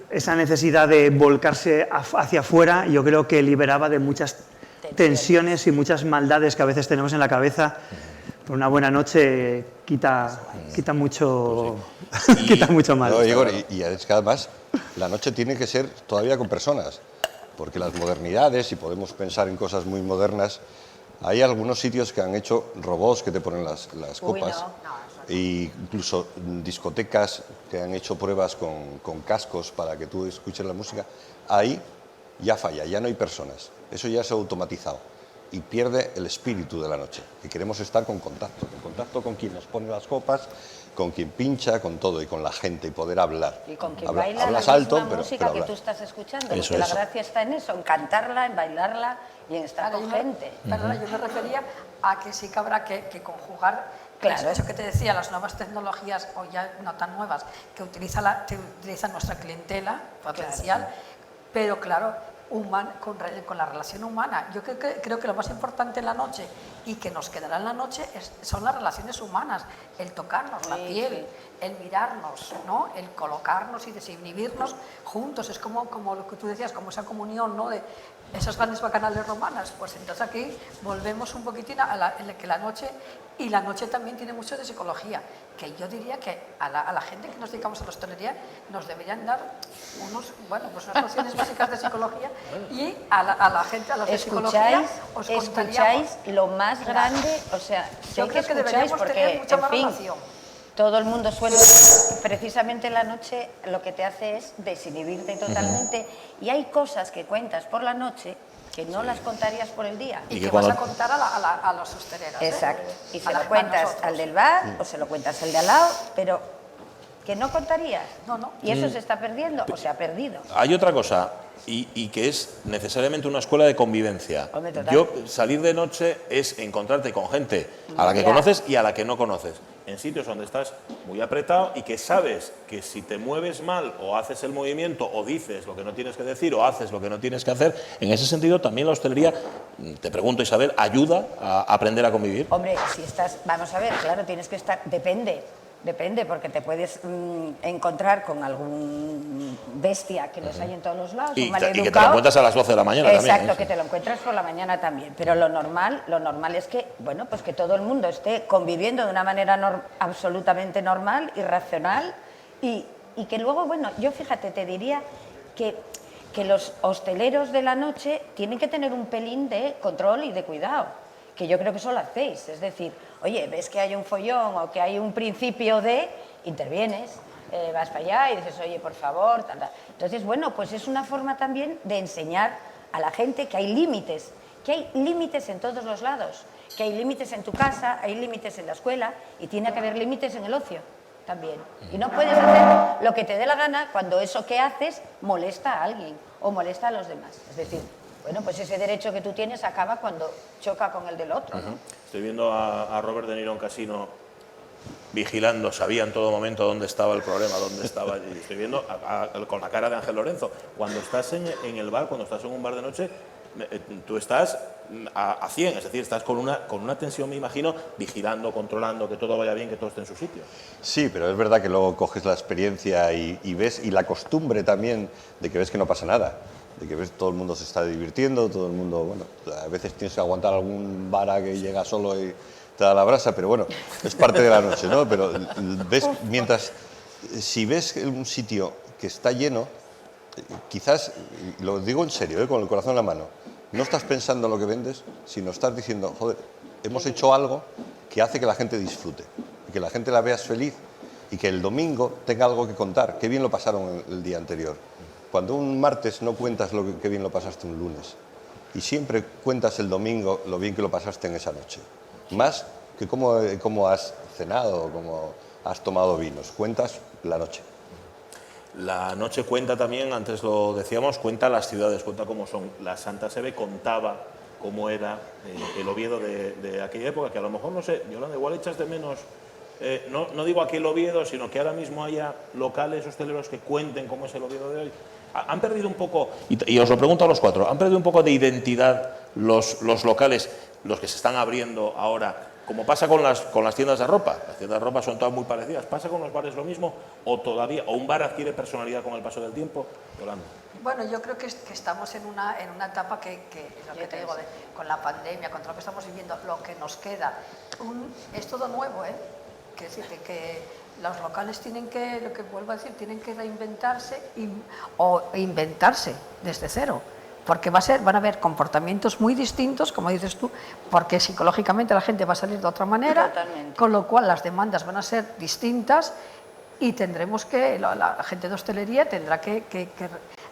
esa necesidad de volcarse hacia afuera yo creo que liberaba de muchas tensiones y muchas maldades que a veces tenemos en la cabeza. Por una buena noche quita mucho, quita mucho mal. No, Igor, y es que además la noche tiene que ser todavía con personas, porque las modernidades, y podemos pensar en cosas muy modernas, hay algunos sitios que han hecho robots que te ponen las copas, e incluso discotecas que han hecho pruebas con cascos para que tú escuches la música. Ahí ya falla, ya no hay personas, eso ya se ha automatizado y pierde el espíritu de la noche, que queremos estar con contacto con quien nos pone las copas, con quien pincha, con todo, y con la gente, y poder hablar. Y con quien baila hablas la alto, misma música pero que hablar. tú estás escuchando, Eso porque la es. gracia está en eso, en cantarla, en bailarla y en estar con gente. Perdona, yo me refería a que sí que habrá que conjugar Claro. eso que te decía, las nuevas tecnologías, o ya no tan nuevas, que utiliza nuestra clientela potencial, pero claro, con la relación humana. Yo creo que lo más importante en la noche y que nos quedará en la noche son las relaciones humanas, el tocarnos la piel, el mirarnos, ¿no? El colocarnos y desinhibirnos juntos. Es como lo que tú decías, como esa comunión, ¿no? De esas grandes bacanales romanas. Pues entonces aquí volvemos un poquitín que la noche, y la noche también tiene mucho de psicología, que yo diría que a la gente que nos dedicamos a la hostelería nos deberían dar unas nociones básicas de psicología, y a la gente, a los de psicología, os contaríamos. Escucháis lo más grande, o sea, Yo creo que deberíamos porque, tener mucha en más fin, relación. todo el mundo suele, precisamente la noche lo que te hace es desinhibirte totalmente, y hay cosas que cuentas por la noche que no las contarías por el día. Y que vas a contar a las hosteleras. Exacto. Y se A lo cuentas nosotros. al del bar o se lo cuentas al de al lado, pero que no contarías. No. Y eso se está perdiendo o se ha perdido. Hay otra cosa, y que es necesariamente una escuela de convivencia. Hombre, total. Yo, salir de noche es encontrarte con gente a la que Ya. conoces y a la que no conoces, en sitios donde estás muy apretado y que sabes que si te mueves mal o haces el movimiento o dices lo que no tienes que decir o haces lo que no tienes que hacer, en ese sentido también la hostelería, te pregunto, Isabel, ¿ayuda a aprender a convivir? Hombre, si estás, vamos a ver, claro, tienes que estar, depende, porque te puedes encontrar con algún bestia que los hay en todos los lados, un Y que te lo maleducado. encuentras a las 12 de la mañana Exacto, también. que te lo encuentras por la mañana también. Pero lo normal es que, bueno, pues que todo el mundo esté conviviendo de una manera absolutamente normal y racional, y que luego, bueno, yo fíjate, te diría que los hosteleros de la noche tienen que tener un pelín de control y de cuidado, que yo creo que eso lo hacéis. Es decir, oye, ves que hay un follón o que hay un principio de, intervienes, vas para allá y dices, oye, por favor, tal. Entonces, bueno, pues es una forma también de enseñar a la gente que hay límites en todos los lados, que hay límites en tu casa, hay límites en la escuela, y tiene que haber límites en el ocio también. Y no puedes hacer lo que te dé la gana cuando eso que haces molesta a alguien o molesta a los demás. Es decir, bueno, pues ese derecho que tú tienes acaba cuando choca con el del otro, ¿no? Estoy viendo a Robert De Niro en Casino vigilando, sabía en todo momento dónde estaba el problema, dónde estaba, y estoy viendo con la cara de Ángel Lorenzo. Cuando estás en el bar, cuando estás en un bar de noche, tú estás a 100, es decir, estás con una tensión, me imagino, vigilando, controlando, que todo vaya bien, que todo esté en su sitio. Sí, pero es verdad que luego coges la experiencia y ves, y la costumbre también de que ves que no pasa nada, de que ves todo el mundo se está divirtiendo, todo el mundo, bueno, a veces tienes que aguantar algún vara que llega solo y te da la brasa, pero bueno, es parte de la noche, ¿no? Pero ves, si ves un sitio que está lleno, quizás, lo digo en serio, con el corazón en la mano, no estás pensando en lo que vendes, sino estás diciendo, joder, hemos hecho algo que hace que la gente disfrute, y que la gente la veas feliz y que el domingo tenga algo que contar, qué bien lo pasaron el día anterior. Cuando un martes no cuentas qué bien lo pasaste un lunes, y siempre cuentas el domingo lo bien que lo pasaste en esa noche, más que cómo has cenado o cómo has tomado vinos, cuentas la noche. La noche cuenta también, antes lo decíamos, cuenta las ciudades, cuenta cómo son. La Santa Sebe contaba cómo era el Oviedo de aquella época, que a lo mejor, no sé, Yolanda, igual echas de menos no digo aquí el Oviedo, sino que ahora mismo haya locales hosteleros que cuenten cómo es el Oviedo de hoy? Han perdido un poco, y os lo pregunto a los cuatro, ¿han perdido un poco de identidad los locales, los que se están abriendo ahora? Como pasa con las tiendas de ropa. Las tiendas de ropa son todas muy parecidas. ¿Pasa con los bares lo mismo? ¿O todavía un bar adquiere personalidad con el paso del tiempo? Yolanda. Bueno, yo creo que estamos en una etapa que lo que te digo, con la pandemia, con todo lo que estamos viviendo, lo que nos queda es todo nuevo, ¿eh? Que decir, que los locales tienen que, lo que vuelvo a decir, tienen que reinventarse o inventarse desde cero. Porque van a haber comportamientos muy distintos, como dices tú, porque psicológicamente la gente va a salir de otra manera, Totalmente. con lo cual las demandas van a ser distintas y tendremos que, la gente de hostelería tendrá que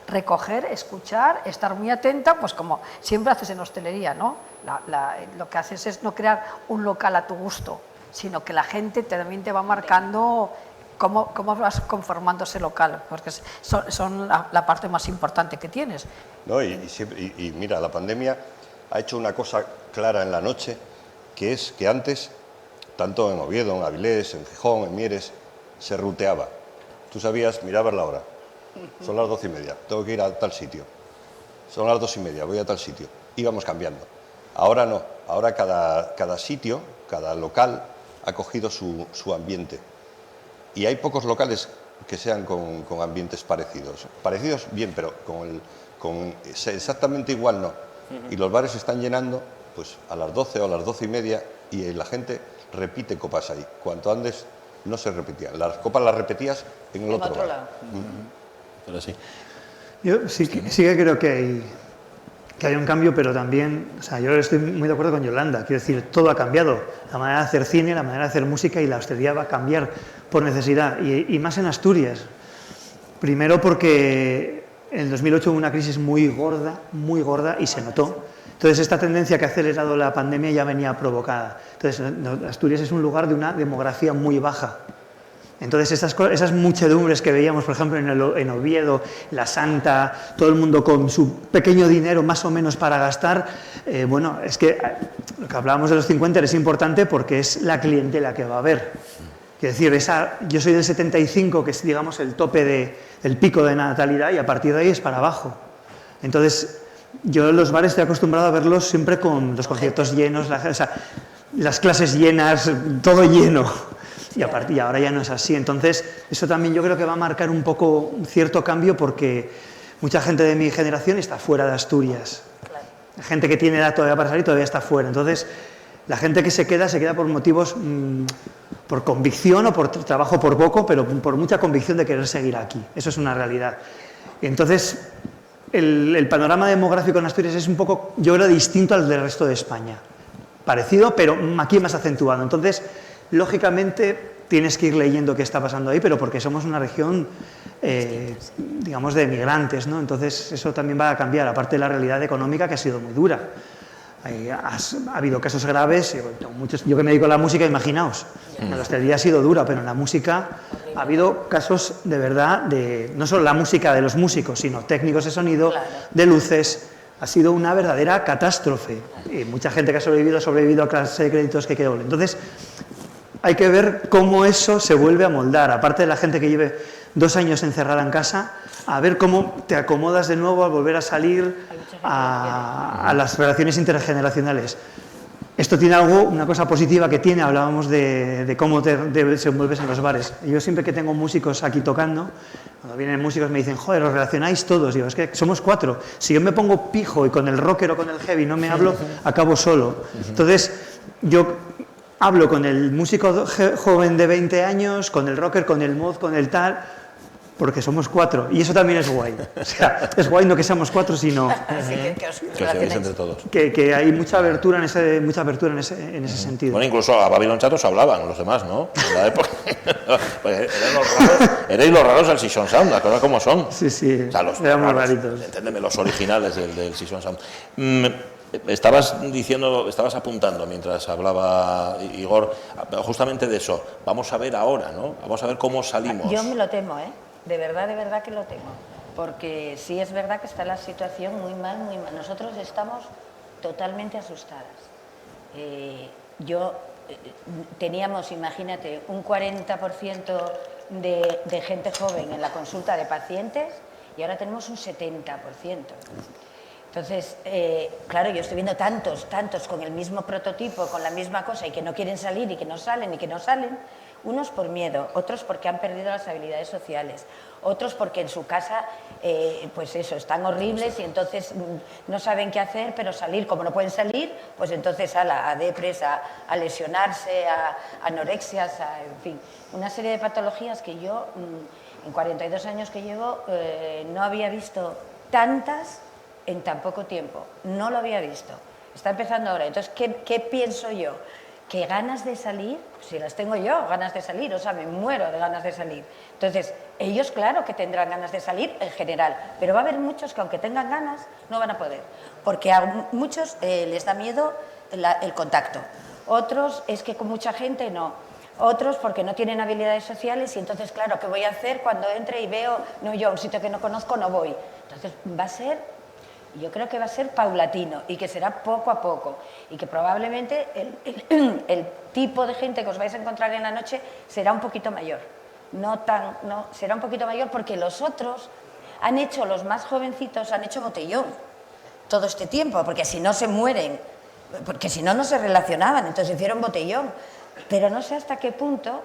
recoger, escuchar, estar muy atenta, pues como siempre haces en hostelería, ¿no? Lo que haces es no crear un local a tu gusto, sino que la gente también te va marcando cómo vas conformando ese local, porque son la parte más importante que tienes. No, y mira, la pandemia ha hecho una cosa clara en la noche, que es que antes, tanto en Oviedo, en Avilés, en Gijón, en Mieres, se ruteaba. Tú sabías, mirabas la hora, son las 12:30, tengo que ir a tal sitio. Son las 2:30, voy a tal sitio. Íbamos cambiando. Ahora no, ahora cada sitio, cada local ha cogido su ambiente. Y hay pocos locales que sean con ambientes parecidos. Parecidos, bien, pero exactamente igual no. Y los bares se están llenando pues a las 12 o a las 12:30 y la gente repite copas ahí. Cuanto antes no se repetían. Las copas las repetías en el otro bar. lado. Pero sí. Yo sí que creo que hay un cambio, pero también, o sea, yo estoy muy de acuerdo con Yolanda. Quiero decir, todo ha cambiado. La manera de hacer cine, la manera de hacer música y la hostelería va a cambiar por necesidad. Y más en Asturias. Primero porque en el 2008 hubo una crisis muy gorda y se notó. Entonces esta tendencia que ha acelerado la pandemia ya venía provocada. Entonces Asturias es un lugar de una demografía muy baja. Entonces esas muchedumbres que veíamos, por ejemplo, en Oviedo, La Santa, todo el mundo con su pequeño dinero más o menos para gastar, bueno, es que lo que hablábamos de los 50 es importante porque es la clientela que va a haber. Quiero decir, yo soy del 75, que es, digamos, el tope del pico de natalidad, y a partir de ahí es para abajo. Entonces, yo en los bares estoy acostumbrado a verlos siempre con los conciertos llenos, las clases llenas, todo lleno. Y ahora ya no es así. Entonces, eso también yo creo que va a marcar un poco un cierto cambio, porque mucha gente de mi generación está fuera de Asturias. La gente que tiene edad todavía para salir todavía está fuera. Entonces, la gente que se queda por motivos, por convicción o por trabajo por poco, pero por mucha convicción de querer seguir aquí. Eso es una realidad. Y entonces, el panorama demográfico en Asturias es un poco, yo creo, distinto al del resto de España. Parecido, pero aquí más acentuado. Entonces, lógicamente, tienes que ir leyendo qué está pasando ahí, pero porque somos una región, digamos, de emigrantes, ¿no? Entonces, eso también va a cambiar, aparte de la realidad económica, que ha sido muy dura. Ha habido casos graves, yo que me dedico a la música, imaginaos, la hostelería ha sido dura, pero en la música ha habido casos de verdad, no solo la música de los músicos, sino técnicos de sonido, de luces. Ha sido una verdadera catástrofe. Y mucha gente que ha sobrevivido a clase de créditos que quedó. Entonces, hay que ver cómo eso se vuelve a moldar, aparte de la gente que lleve 2 años encerrada en casa, a ver cómo te acomodas de nuevo al volver a salir a las relaciones intergeneracionales. Esto tiene una cosa positiva que tiene, hablábamos de cómo te desenvuelves en los bares. Yo siempre que tengo músicos aquí tocando, cuando vienen músicos me dicen, joder, os relacionáis todos. Digo, es que somos 4. Si yo me pongo pijo y con el rocker o con el heavy no me hablo, acabo solo. Entonces, yo hablo con el músico joven de 20 años, con el rocker, con el mod, con el tal, porque somos 4, y eso también es guay. O sea, es guay no que seamos 4, sino que os llevéis entre todos. Que hay mucha abertura en ese sentido. Bueno, incluso a Babylon Chatos hablaban los demás, ¿no? En la época. Pues erais los raros del Season Sound, las cosas como son. Sí, sí, o sea, los éramos raros, raritos. Enténdeme, los originales del Season Sound. Estabas apuntando mientras hablaba Igor, justamente de eso. Vamos a ver ahora, ¿no? Vamos a ver cómo salimos. Yo me lo temo, ¿eh? De verdad que lo temo. Porque sí es verdad que está la situación muy mal, muy mal. Nosotros estamos totalmente asustadas. Yo teníamos, imagínate, un 40% de gente joven en la consulta de pacientes y ahora tenemos un 70%. Entonces, claro, yo estoy viendo tantos con el mismo prototipo, con la misma cosa y que no quieren salir y que no salen, unos por miedo, otros porque han perdido las habilidades sociales, otros porque en su casa, pues eso, están horribles y entonces no saben qué hacer, pero salir, como no pueden salir, pues entonces a depres, a lesionarse, a anorexias, en fin, una serie de patologías que yo, en 42 años que llevo, no había visto tantas en tan poco tiempo, no lo había visto, está empezando ahora. Entonces, ¿qué pienso yo? Que ganas de salir, si las tengo yo, ganas de salir, o sea, me muero de ganas de salir. Entonces, ellos claro que tendrán ganas de salir en general, pero va a haber muchos que aunque tengan ganas, no van a poder, porque a muchos les da miedo el contacto, otros es que con mucha gente no, otros porque no tienen habilidades sociales y entonces, claro, ¿qué voy a hacer cuando entre y veo, no, yo a un sitio que no conozco no voy? Entonces, yo creo que va a ser paulatino y que será poco a poco y que probablemente el tipo de gente que os vais a encontrar en la noche será un poquito mayor. Será un poquito mayor porque los otros los más jovencitos han hecho botellón todo este tiempo, porque si no se mueren, porque si no, no se relacionaban, entonces hicieron botellón. Pero no sé hasta qué punto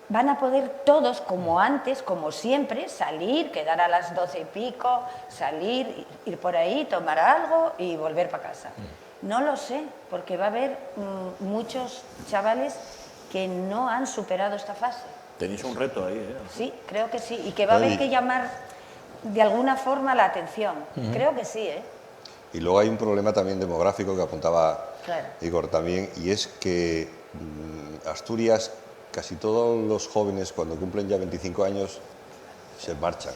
van a poder todos, como antes, como siempre, salir, quedar a las 12 y pico, salir, ir por ahí, tomar algo y volver para casa. No lo sé, porque va a haber muchos chavales que no han superado esta fase. Tenéis un reto ahí, ¿eh? Sí, creo que sí, y que va a haber que llamar de alguna forma la atención. Creo que sí, ¿eh? Y luego hay un problema también demográfico que apuntaba Claro. Igor también, y es que Asturias, casi todos los jóvenes cuando cumplen ya 25 años se marchan.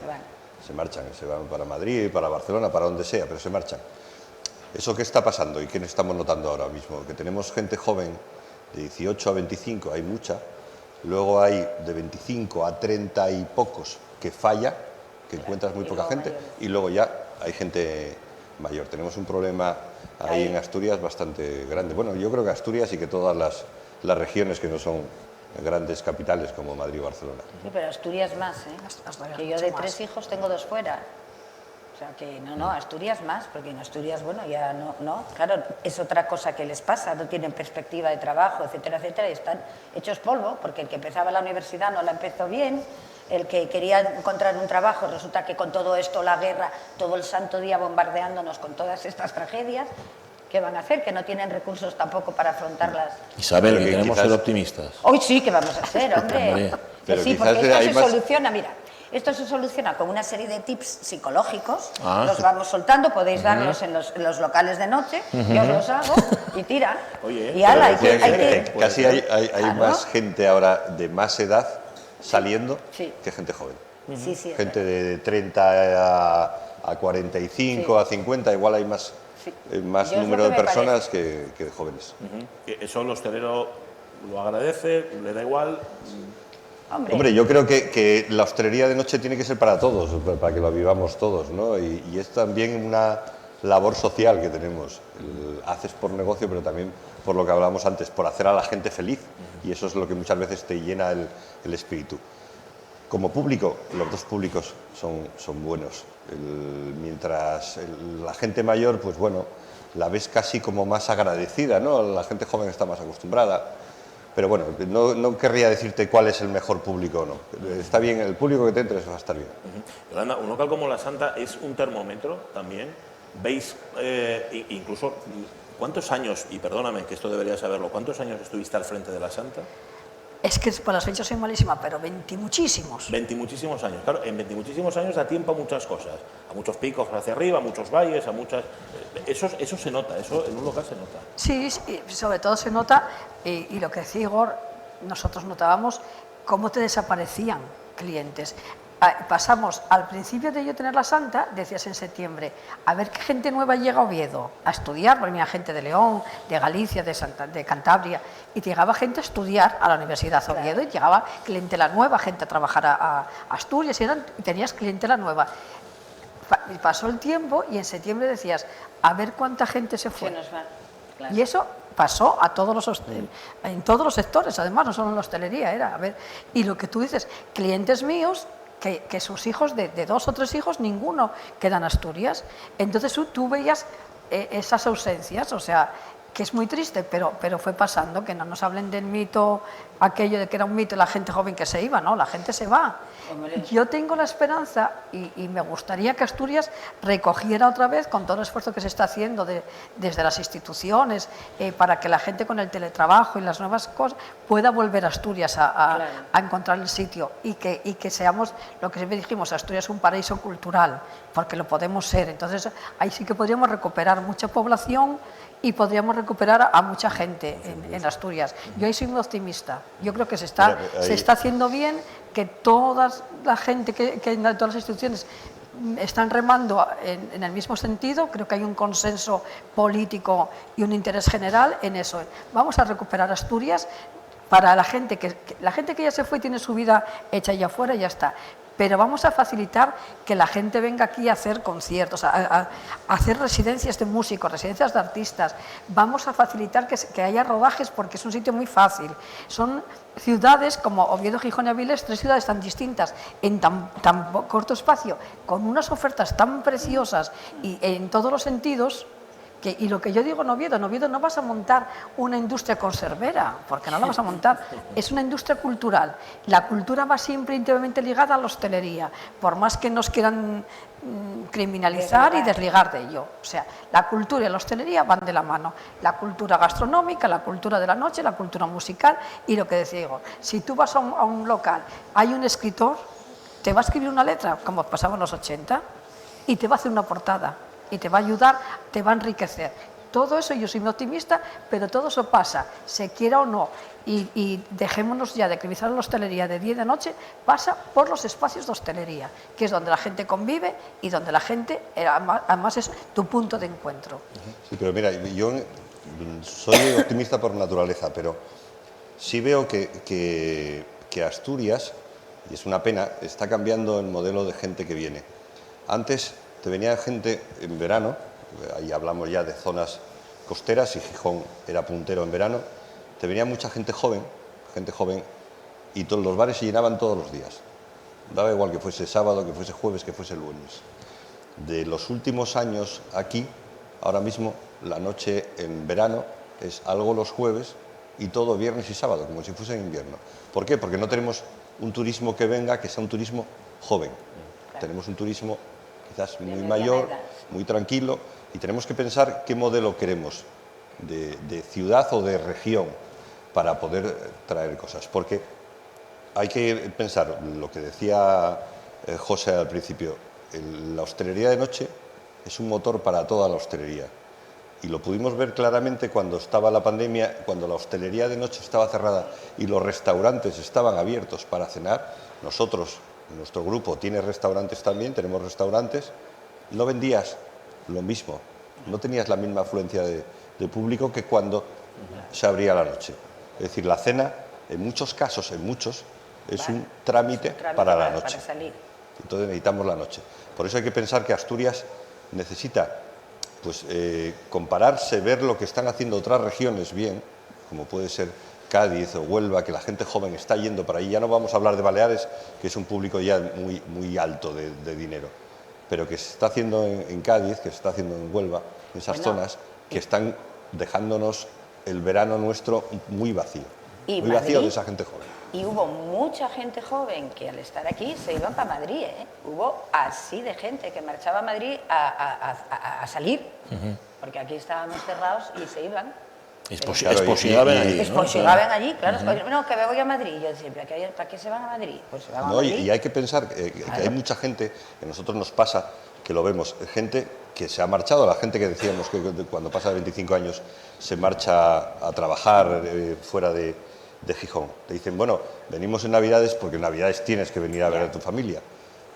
Se van para Madrid, para Barcelona, para donde sea, pero se marchan. ¿Eso qué está pasando y qué estamos notando ahora mismo? Que tenemos gente joven de 18 a 25, hay mucha, luego hay de 25 a 30 y pocos que falla, que encuentras muy poca gente, y luego ya hay gente mayor. Tenemos un problema ahí en Asturias bastante grande. Bueno, yo creo que Asturias y que todas las regiones que no son grandes capitales como Madrid y Barcelona. Sí, pero Asturias más, ¿eh? Que yo de 3 hijos tengo 2 fuera. O sea que no, Asturias más, porque en Asturias, bueno, ya no, claro, es otra cosa que les pasa, no tienen perspectiva de trabajo, etcétera, etcétera, y están hechos polvo, porque el que empezaba la universidad no la empezó bien, el que quería encontrar un trabajo, resulta que con todo esto, la guerra, todo el santo día bombardeándonos con todas estas tragedias, ¿qué van a hacer? Que no tienen recursos tampoco para afrontarlas. Isabel, que queremos ser optimistas. Hoy sí que vamos a ser, hombre. Pero Sí, quizás porque esto hay se más... soluciona, mira, esto se soluciona con una serie de tips psicológicos, los vamos soltando, podéis darlos en los locales de noche, yo os los hago y tira. Oye, y ala, hay Decía que... casi hay Claro. más gente ahora de más edad saliendo Sí. que gente joven. Sí, sí, es Gente de 30 a 45, Sí. a 50, igual hay más, Sí. más Yo es lo número que de me personas que de jóvenes. Eso el hostelero lo agradece, le da igual. Hombre, yo creo que la hostelería de noche tiene que ser para todos, para que lo vivamos todos, ¿no? Y es también una labor social que tenemos. Haces por negocio, pero también por lo que hablábamos antes, por hacer a la gente feliz. Y eso es lo que muchas veces te llena el espíritu. Como público, los dos públicos son buenos. Mientras la gente mayor, pues bueno, la ves casi como más agradecida, ¿no? La gente joven está más acostumbrada. Pero bueno, no querría decirte cuál es el mejor público o no. Está bien, el público que te entres va a estar bien. Yolanda, un local como La Santa es un termómetro también. ¿Veis incluso cuántos años, y perdóname que esto debería saberlo, cuántos años estuviste al frente de La Santa? Es que por las fechas soy malísima, pero 20 muchísimos. 20 muchísimos años. Claro, en 20 muchísimos años da tiempo a muchas cosas. A muchos picos hacia arriba, a muchos valles, a muchas... Eso se nota, eso en un local se nota. Sí, sobre todo se nota, y lo que decía Igor, nosotros notábamos cómo te desaparecían clientes. Pasamos, al principio de yo tener La Santa, decías en septiembre, a ver qué gente nueva llega a Oviedo a estudiar, porque venía gente de León, de Galicia, de Cantabria, y llegaba gente a estudiar a la Universidad de Oviedo, y llegaba clientela nueva, gente a trabajar a Asturias, y tenías clientela nueva. Pasó el tiempo y en septiembre decías, a ver cuánta gente se fue. Se nos va, claro. Y eso pasó a todos los en todos los sectores, además, no solo en la hostelería, era, a ver, y lo que tú dices, clientes míos que sus hijos, de 2 o 3 hijos, ninguno queda en Asturias. Entonces tú veías esas ausencias, o sea, que es muy triste, pero fue pasando, que no nos hablen del mito, aquello de que era un mito la gente joven que se iba, no, la gente se va. Yo tengo la esperanza y me gustaría que Asturias recogiera otra vez, con todo el esfuerzo que se está haciendo desde las instituciones, para que la gente con el teletrabajo y las nuevas cosas pueda volver a Asturias a encontrar el sitio y que seamos, lo que siempre dijimos, Asturias es un paraíso cultural, porque lo podemos ser. Entonces ahí sí que podríamos recuperar mucha población y podríamos recuperar a mucha gente en Asturias. Yo ahí soy muy optimista. Yo creo que se está haciendo bien, que toda la gente, que todas las instituciones están remando en el mismo sentido. Creo que hay un consenso político y un interés general en eso. Vamos a recuperar Asturias para la gente que ya se fue y tiene su vida hecha allá afuera, ya está. Pero vamos a facilitar que la gente venga aquí a hacer conciertos, a hacer residencias de músicos, residencias de artistas. Vamos a facilitar que haya rodajes, porque es un sitio muy fácil. Son ciudades como Oviedo, Gijón y Avilés, 3 ciudades tan distintas, en tan corto espacio, con unas ofertas tan preciosas y en todos los sentidos. Y lo que yo digo en Oviedo no vas a montar una industria conservera, porque no la vas a montar, es una industria cultural. La cultura va siempre íntimamente ligada a la hostelería, por más que nos quieran criminalizar y desligar de ello. O sea, la cultura y la hostelería van de la mano. La cultura gastronómica, la cultura de la noche, la cultura musical y lo que digo, si tú vas a un local, hay un escritor, te va a escribir una letra, como pasaba en los 80, y te va a hacer una portada. Y te va a ayudar, te va a enriquecer. Todo eso, yo soy muy optimista, pero todo eso pasa, se quiera o no, y dejémonos ya de criminalizar la hostelería de día y de noche, pasa por los espacios de hostelería, que es donde la gente convive y donde la gente, además, es tu punto de encuentro. Sí, pero mira, yo soy optimista por naturaleza, pero sí veo que Asturias, y es una pena, está cambiando el modelo de gente que viene. Antes te venía gente en verano, ahí hablamos ya de zonas costeras y Gijón era puntero en verano, te venía mucha gente joven y todos los bares se llenaban todos los días. Daba igual que fuese sábado, que fuese jueves, que fuese lunes. De los últimos años aquí, ahora mismo la noche en verano es algo los jueves y todo viernes y sábado, como si fuese en invierno. ¿Por qué? Porque no tenemos un turismo que venga, que sea un turismo joven. Tenemos un turismo quizás muy mayor, muy tranquilo, y tenemos que pensar qué modelo queremos de ciudad o de región para poder traer cosas. Porque hay que pensar, lo que decía José al principio, la hostelería de noche es un motor para toda la hostelería. Y lo pudimos ver claramente cuando estaba la pandemia, cuando la hostelería de noche estaba cerrada y los restaurantes estaban abiertos para cenar. Nosotros, nuestro grupo tiene restaurantes también, tenemos restaurantes, no vendías lo mismo, no tenías la misma afluencia de público que cuando se abría la noche. Es decir, la cena, en muchos casos, es un trámite para la noche. Para salir. Entonces necesitamos la noche. Por eso hay que pensar que Asturias necesita compararse, ver lo que están haciendo otras regiones bien, como puede ser Cádiz o Huelva, que la gente joven está yendo para ahí. Ya no vamos a hablar de Baleares, que es un público ya muy alto de dinero, pero que se está haciendo en Cádiz, que se está haciendo en Huelva, en esas zonas, que están dejándonos el verano nuestro muy vacío. Y muy vacío de esa gente joven. Y hubo mucha gente joven que al estar aquí se iban para Madrid, ¿eh? Hubo así de gente que marchaba a Madrid a salir, porque aquí estábamos cerrados y se iban. Exposigaven allí, Exposigaven allí, claro. No, que me voy a Madrid. Yo decía, ¿para qué se van a Madrid? Pues se van a Madrid. Y hay que pensar que hay mucha gente, que a nosotros nos pasa, que lo vemos, gente que se ha marchado, la gente que decíamos que cuando pasa 25 años se marcha a trabajar fuera de Gijón. Te dicen, bueno, venimos en Navidades porque en Navidades tienes que venir a ver a tu familia,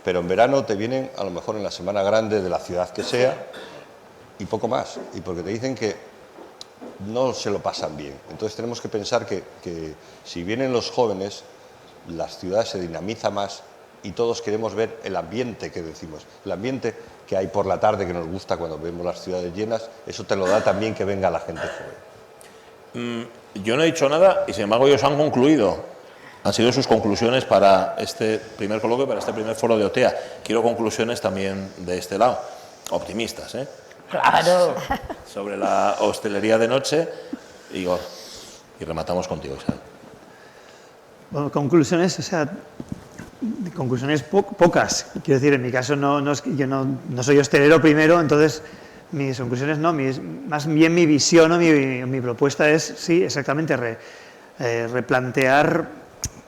pero en verano te vienen a lo mejor en la semana grande de la ciudad que sea y poco más, y porque te dicen que no se lo pasan bien. Entonces tenemos que pensar que si vienen los jóvenes, la ciudad se dinamiza más y todos queremos ver el ambiente que decimos, el ambiente que hay por la tarde que nos gusta cuando vemos las ciudades llenas, eso te lo da también que venga la gente joven. Yo no he dicho nada y sin embargo ellos han concluido. Han sido sus conclusiones para este primer coloquio, para este primer foro de OTEA. Quiero conclusiones también de este lado, optimistas, ¿eh? Claro. Sobre la hostelería de noche, Igor. Y rematamos contigo, Isabel. Bueno, conclusiones, o sea, conclusiones pocas. Quiero decir, en mi caso yo no soy hostelero primero, entonces mis conclusiones no, más bien mi visión o mi propuesta es, sí, exactamente, replantear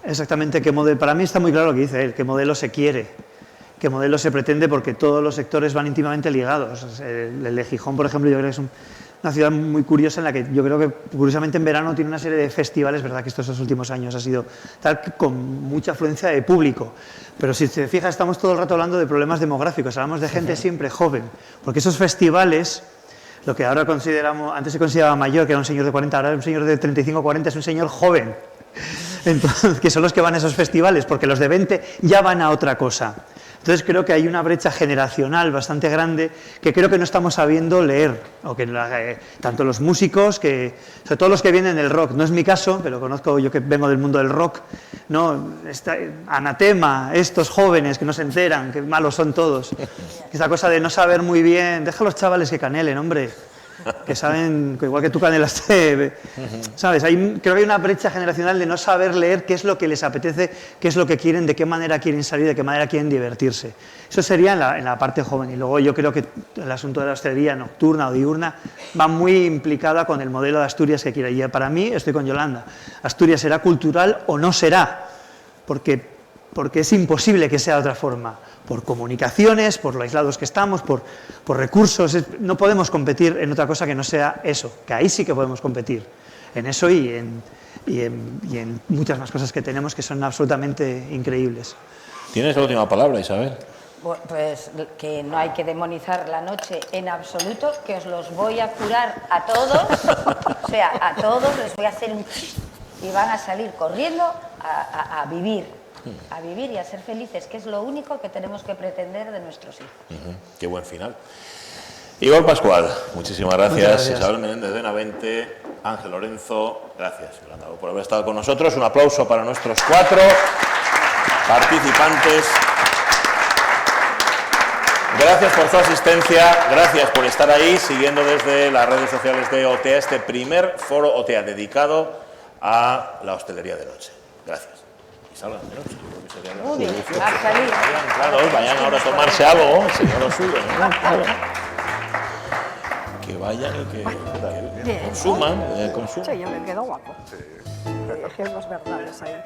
exactamente qué modelo. Para mí está muy claro lo que dice él, qué modelo se quiere, qué modelo se pretende, porque todos los sectores van íntimamente ligados. El de Gijón, por ejemplo, yo creo que es una ciudad muy curiosa en la que yo creo que curiosamente en verano tiene una serie de festivales, verdad que estos últimos años ha sido tal, con mucha afluencia de público, pero si te fijas estamos todo el rato hablando de problemas demográficos, hablamos de gente siempre joven, porque esos festivales, lo que ahora consideramos, antes se consideraba mayor, que era un señor de 40, ahora un señor de 35 o 40 es un señor joven, entonces, que son los que van a esos festivales, porque los de 20 ya van a otra cosa. Entonces creo que hay una brecha generacional bastante grande que creo que no estamos sabiendo leer, o que tanto los músicos, sobre todo los que vienen del rock, no es mi caso, pero conozco yo que vengo del mundo del rock, ¿no? Anatema, estos jóvenes que no se enteran, que malos son todos, esta cosa de no saber muy bien, deja a los chavales que canelen, hombre, que saben, que igual que tú canelaste, ¿sabes? Creo que hay una brecha generacional de no saber leer qué es lo que les apetece, qué es lo que quieren, de qué manera quieren salir, de qué manera quieren divertirse. Eso sería en la parte joven. Y luego yo creo que el asunto de la hostelería nocturna o diurna va muy implicada con el modelo de Asturias que quiere. Y para mí, estoy con Yolanda, Asturias será cultural o no será, porque es imposible que sea de otra forma. Por comunicaciones, por lo aislados que estamos, por recursos, no podemos competir en otra cosa que no sea eso, que ahí sí que podemos competir, en eso y en muchas más cosas que tenemos que son absolutamente increíbles. Tienes la última palabra, Isabel. Pues que no hay que demonizar la noche en absoluto, que os los voy a curar a todos, o sea, a todos les voy a hacer un... y van a salir corriendo a vivir y a ser felices, que es lo único que tenemos que pretender de nuestros hijos. Qué buen final. Igor Pascual, muchísimas gracias. Muchas gracias. Isabel Menéndez Benavente, Ángel Lorenzo, gracias Yolanda, por haber estado con nosotros. Un aplauso para nuestros 4 participantes. Gracias por su asistencia, gracias por estar ahí, siguiendo desde las redes sociales de OTEA este primer foro OTEA dedicado a la hostelería de noche. Gracias. Y salgan de noche. Muy bien, a salir. Claro, vayan ahora a tomarse algo, sería lo suyo, ¿no? Claro. Que vayan y que consuman. Sí, yo me quedo guapo. Dejemos verdades ahí.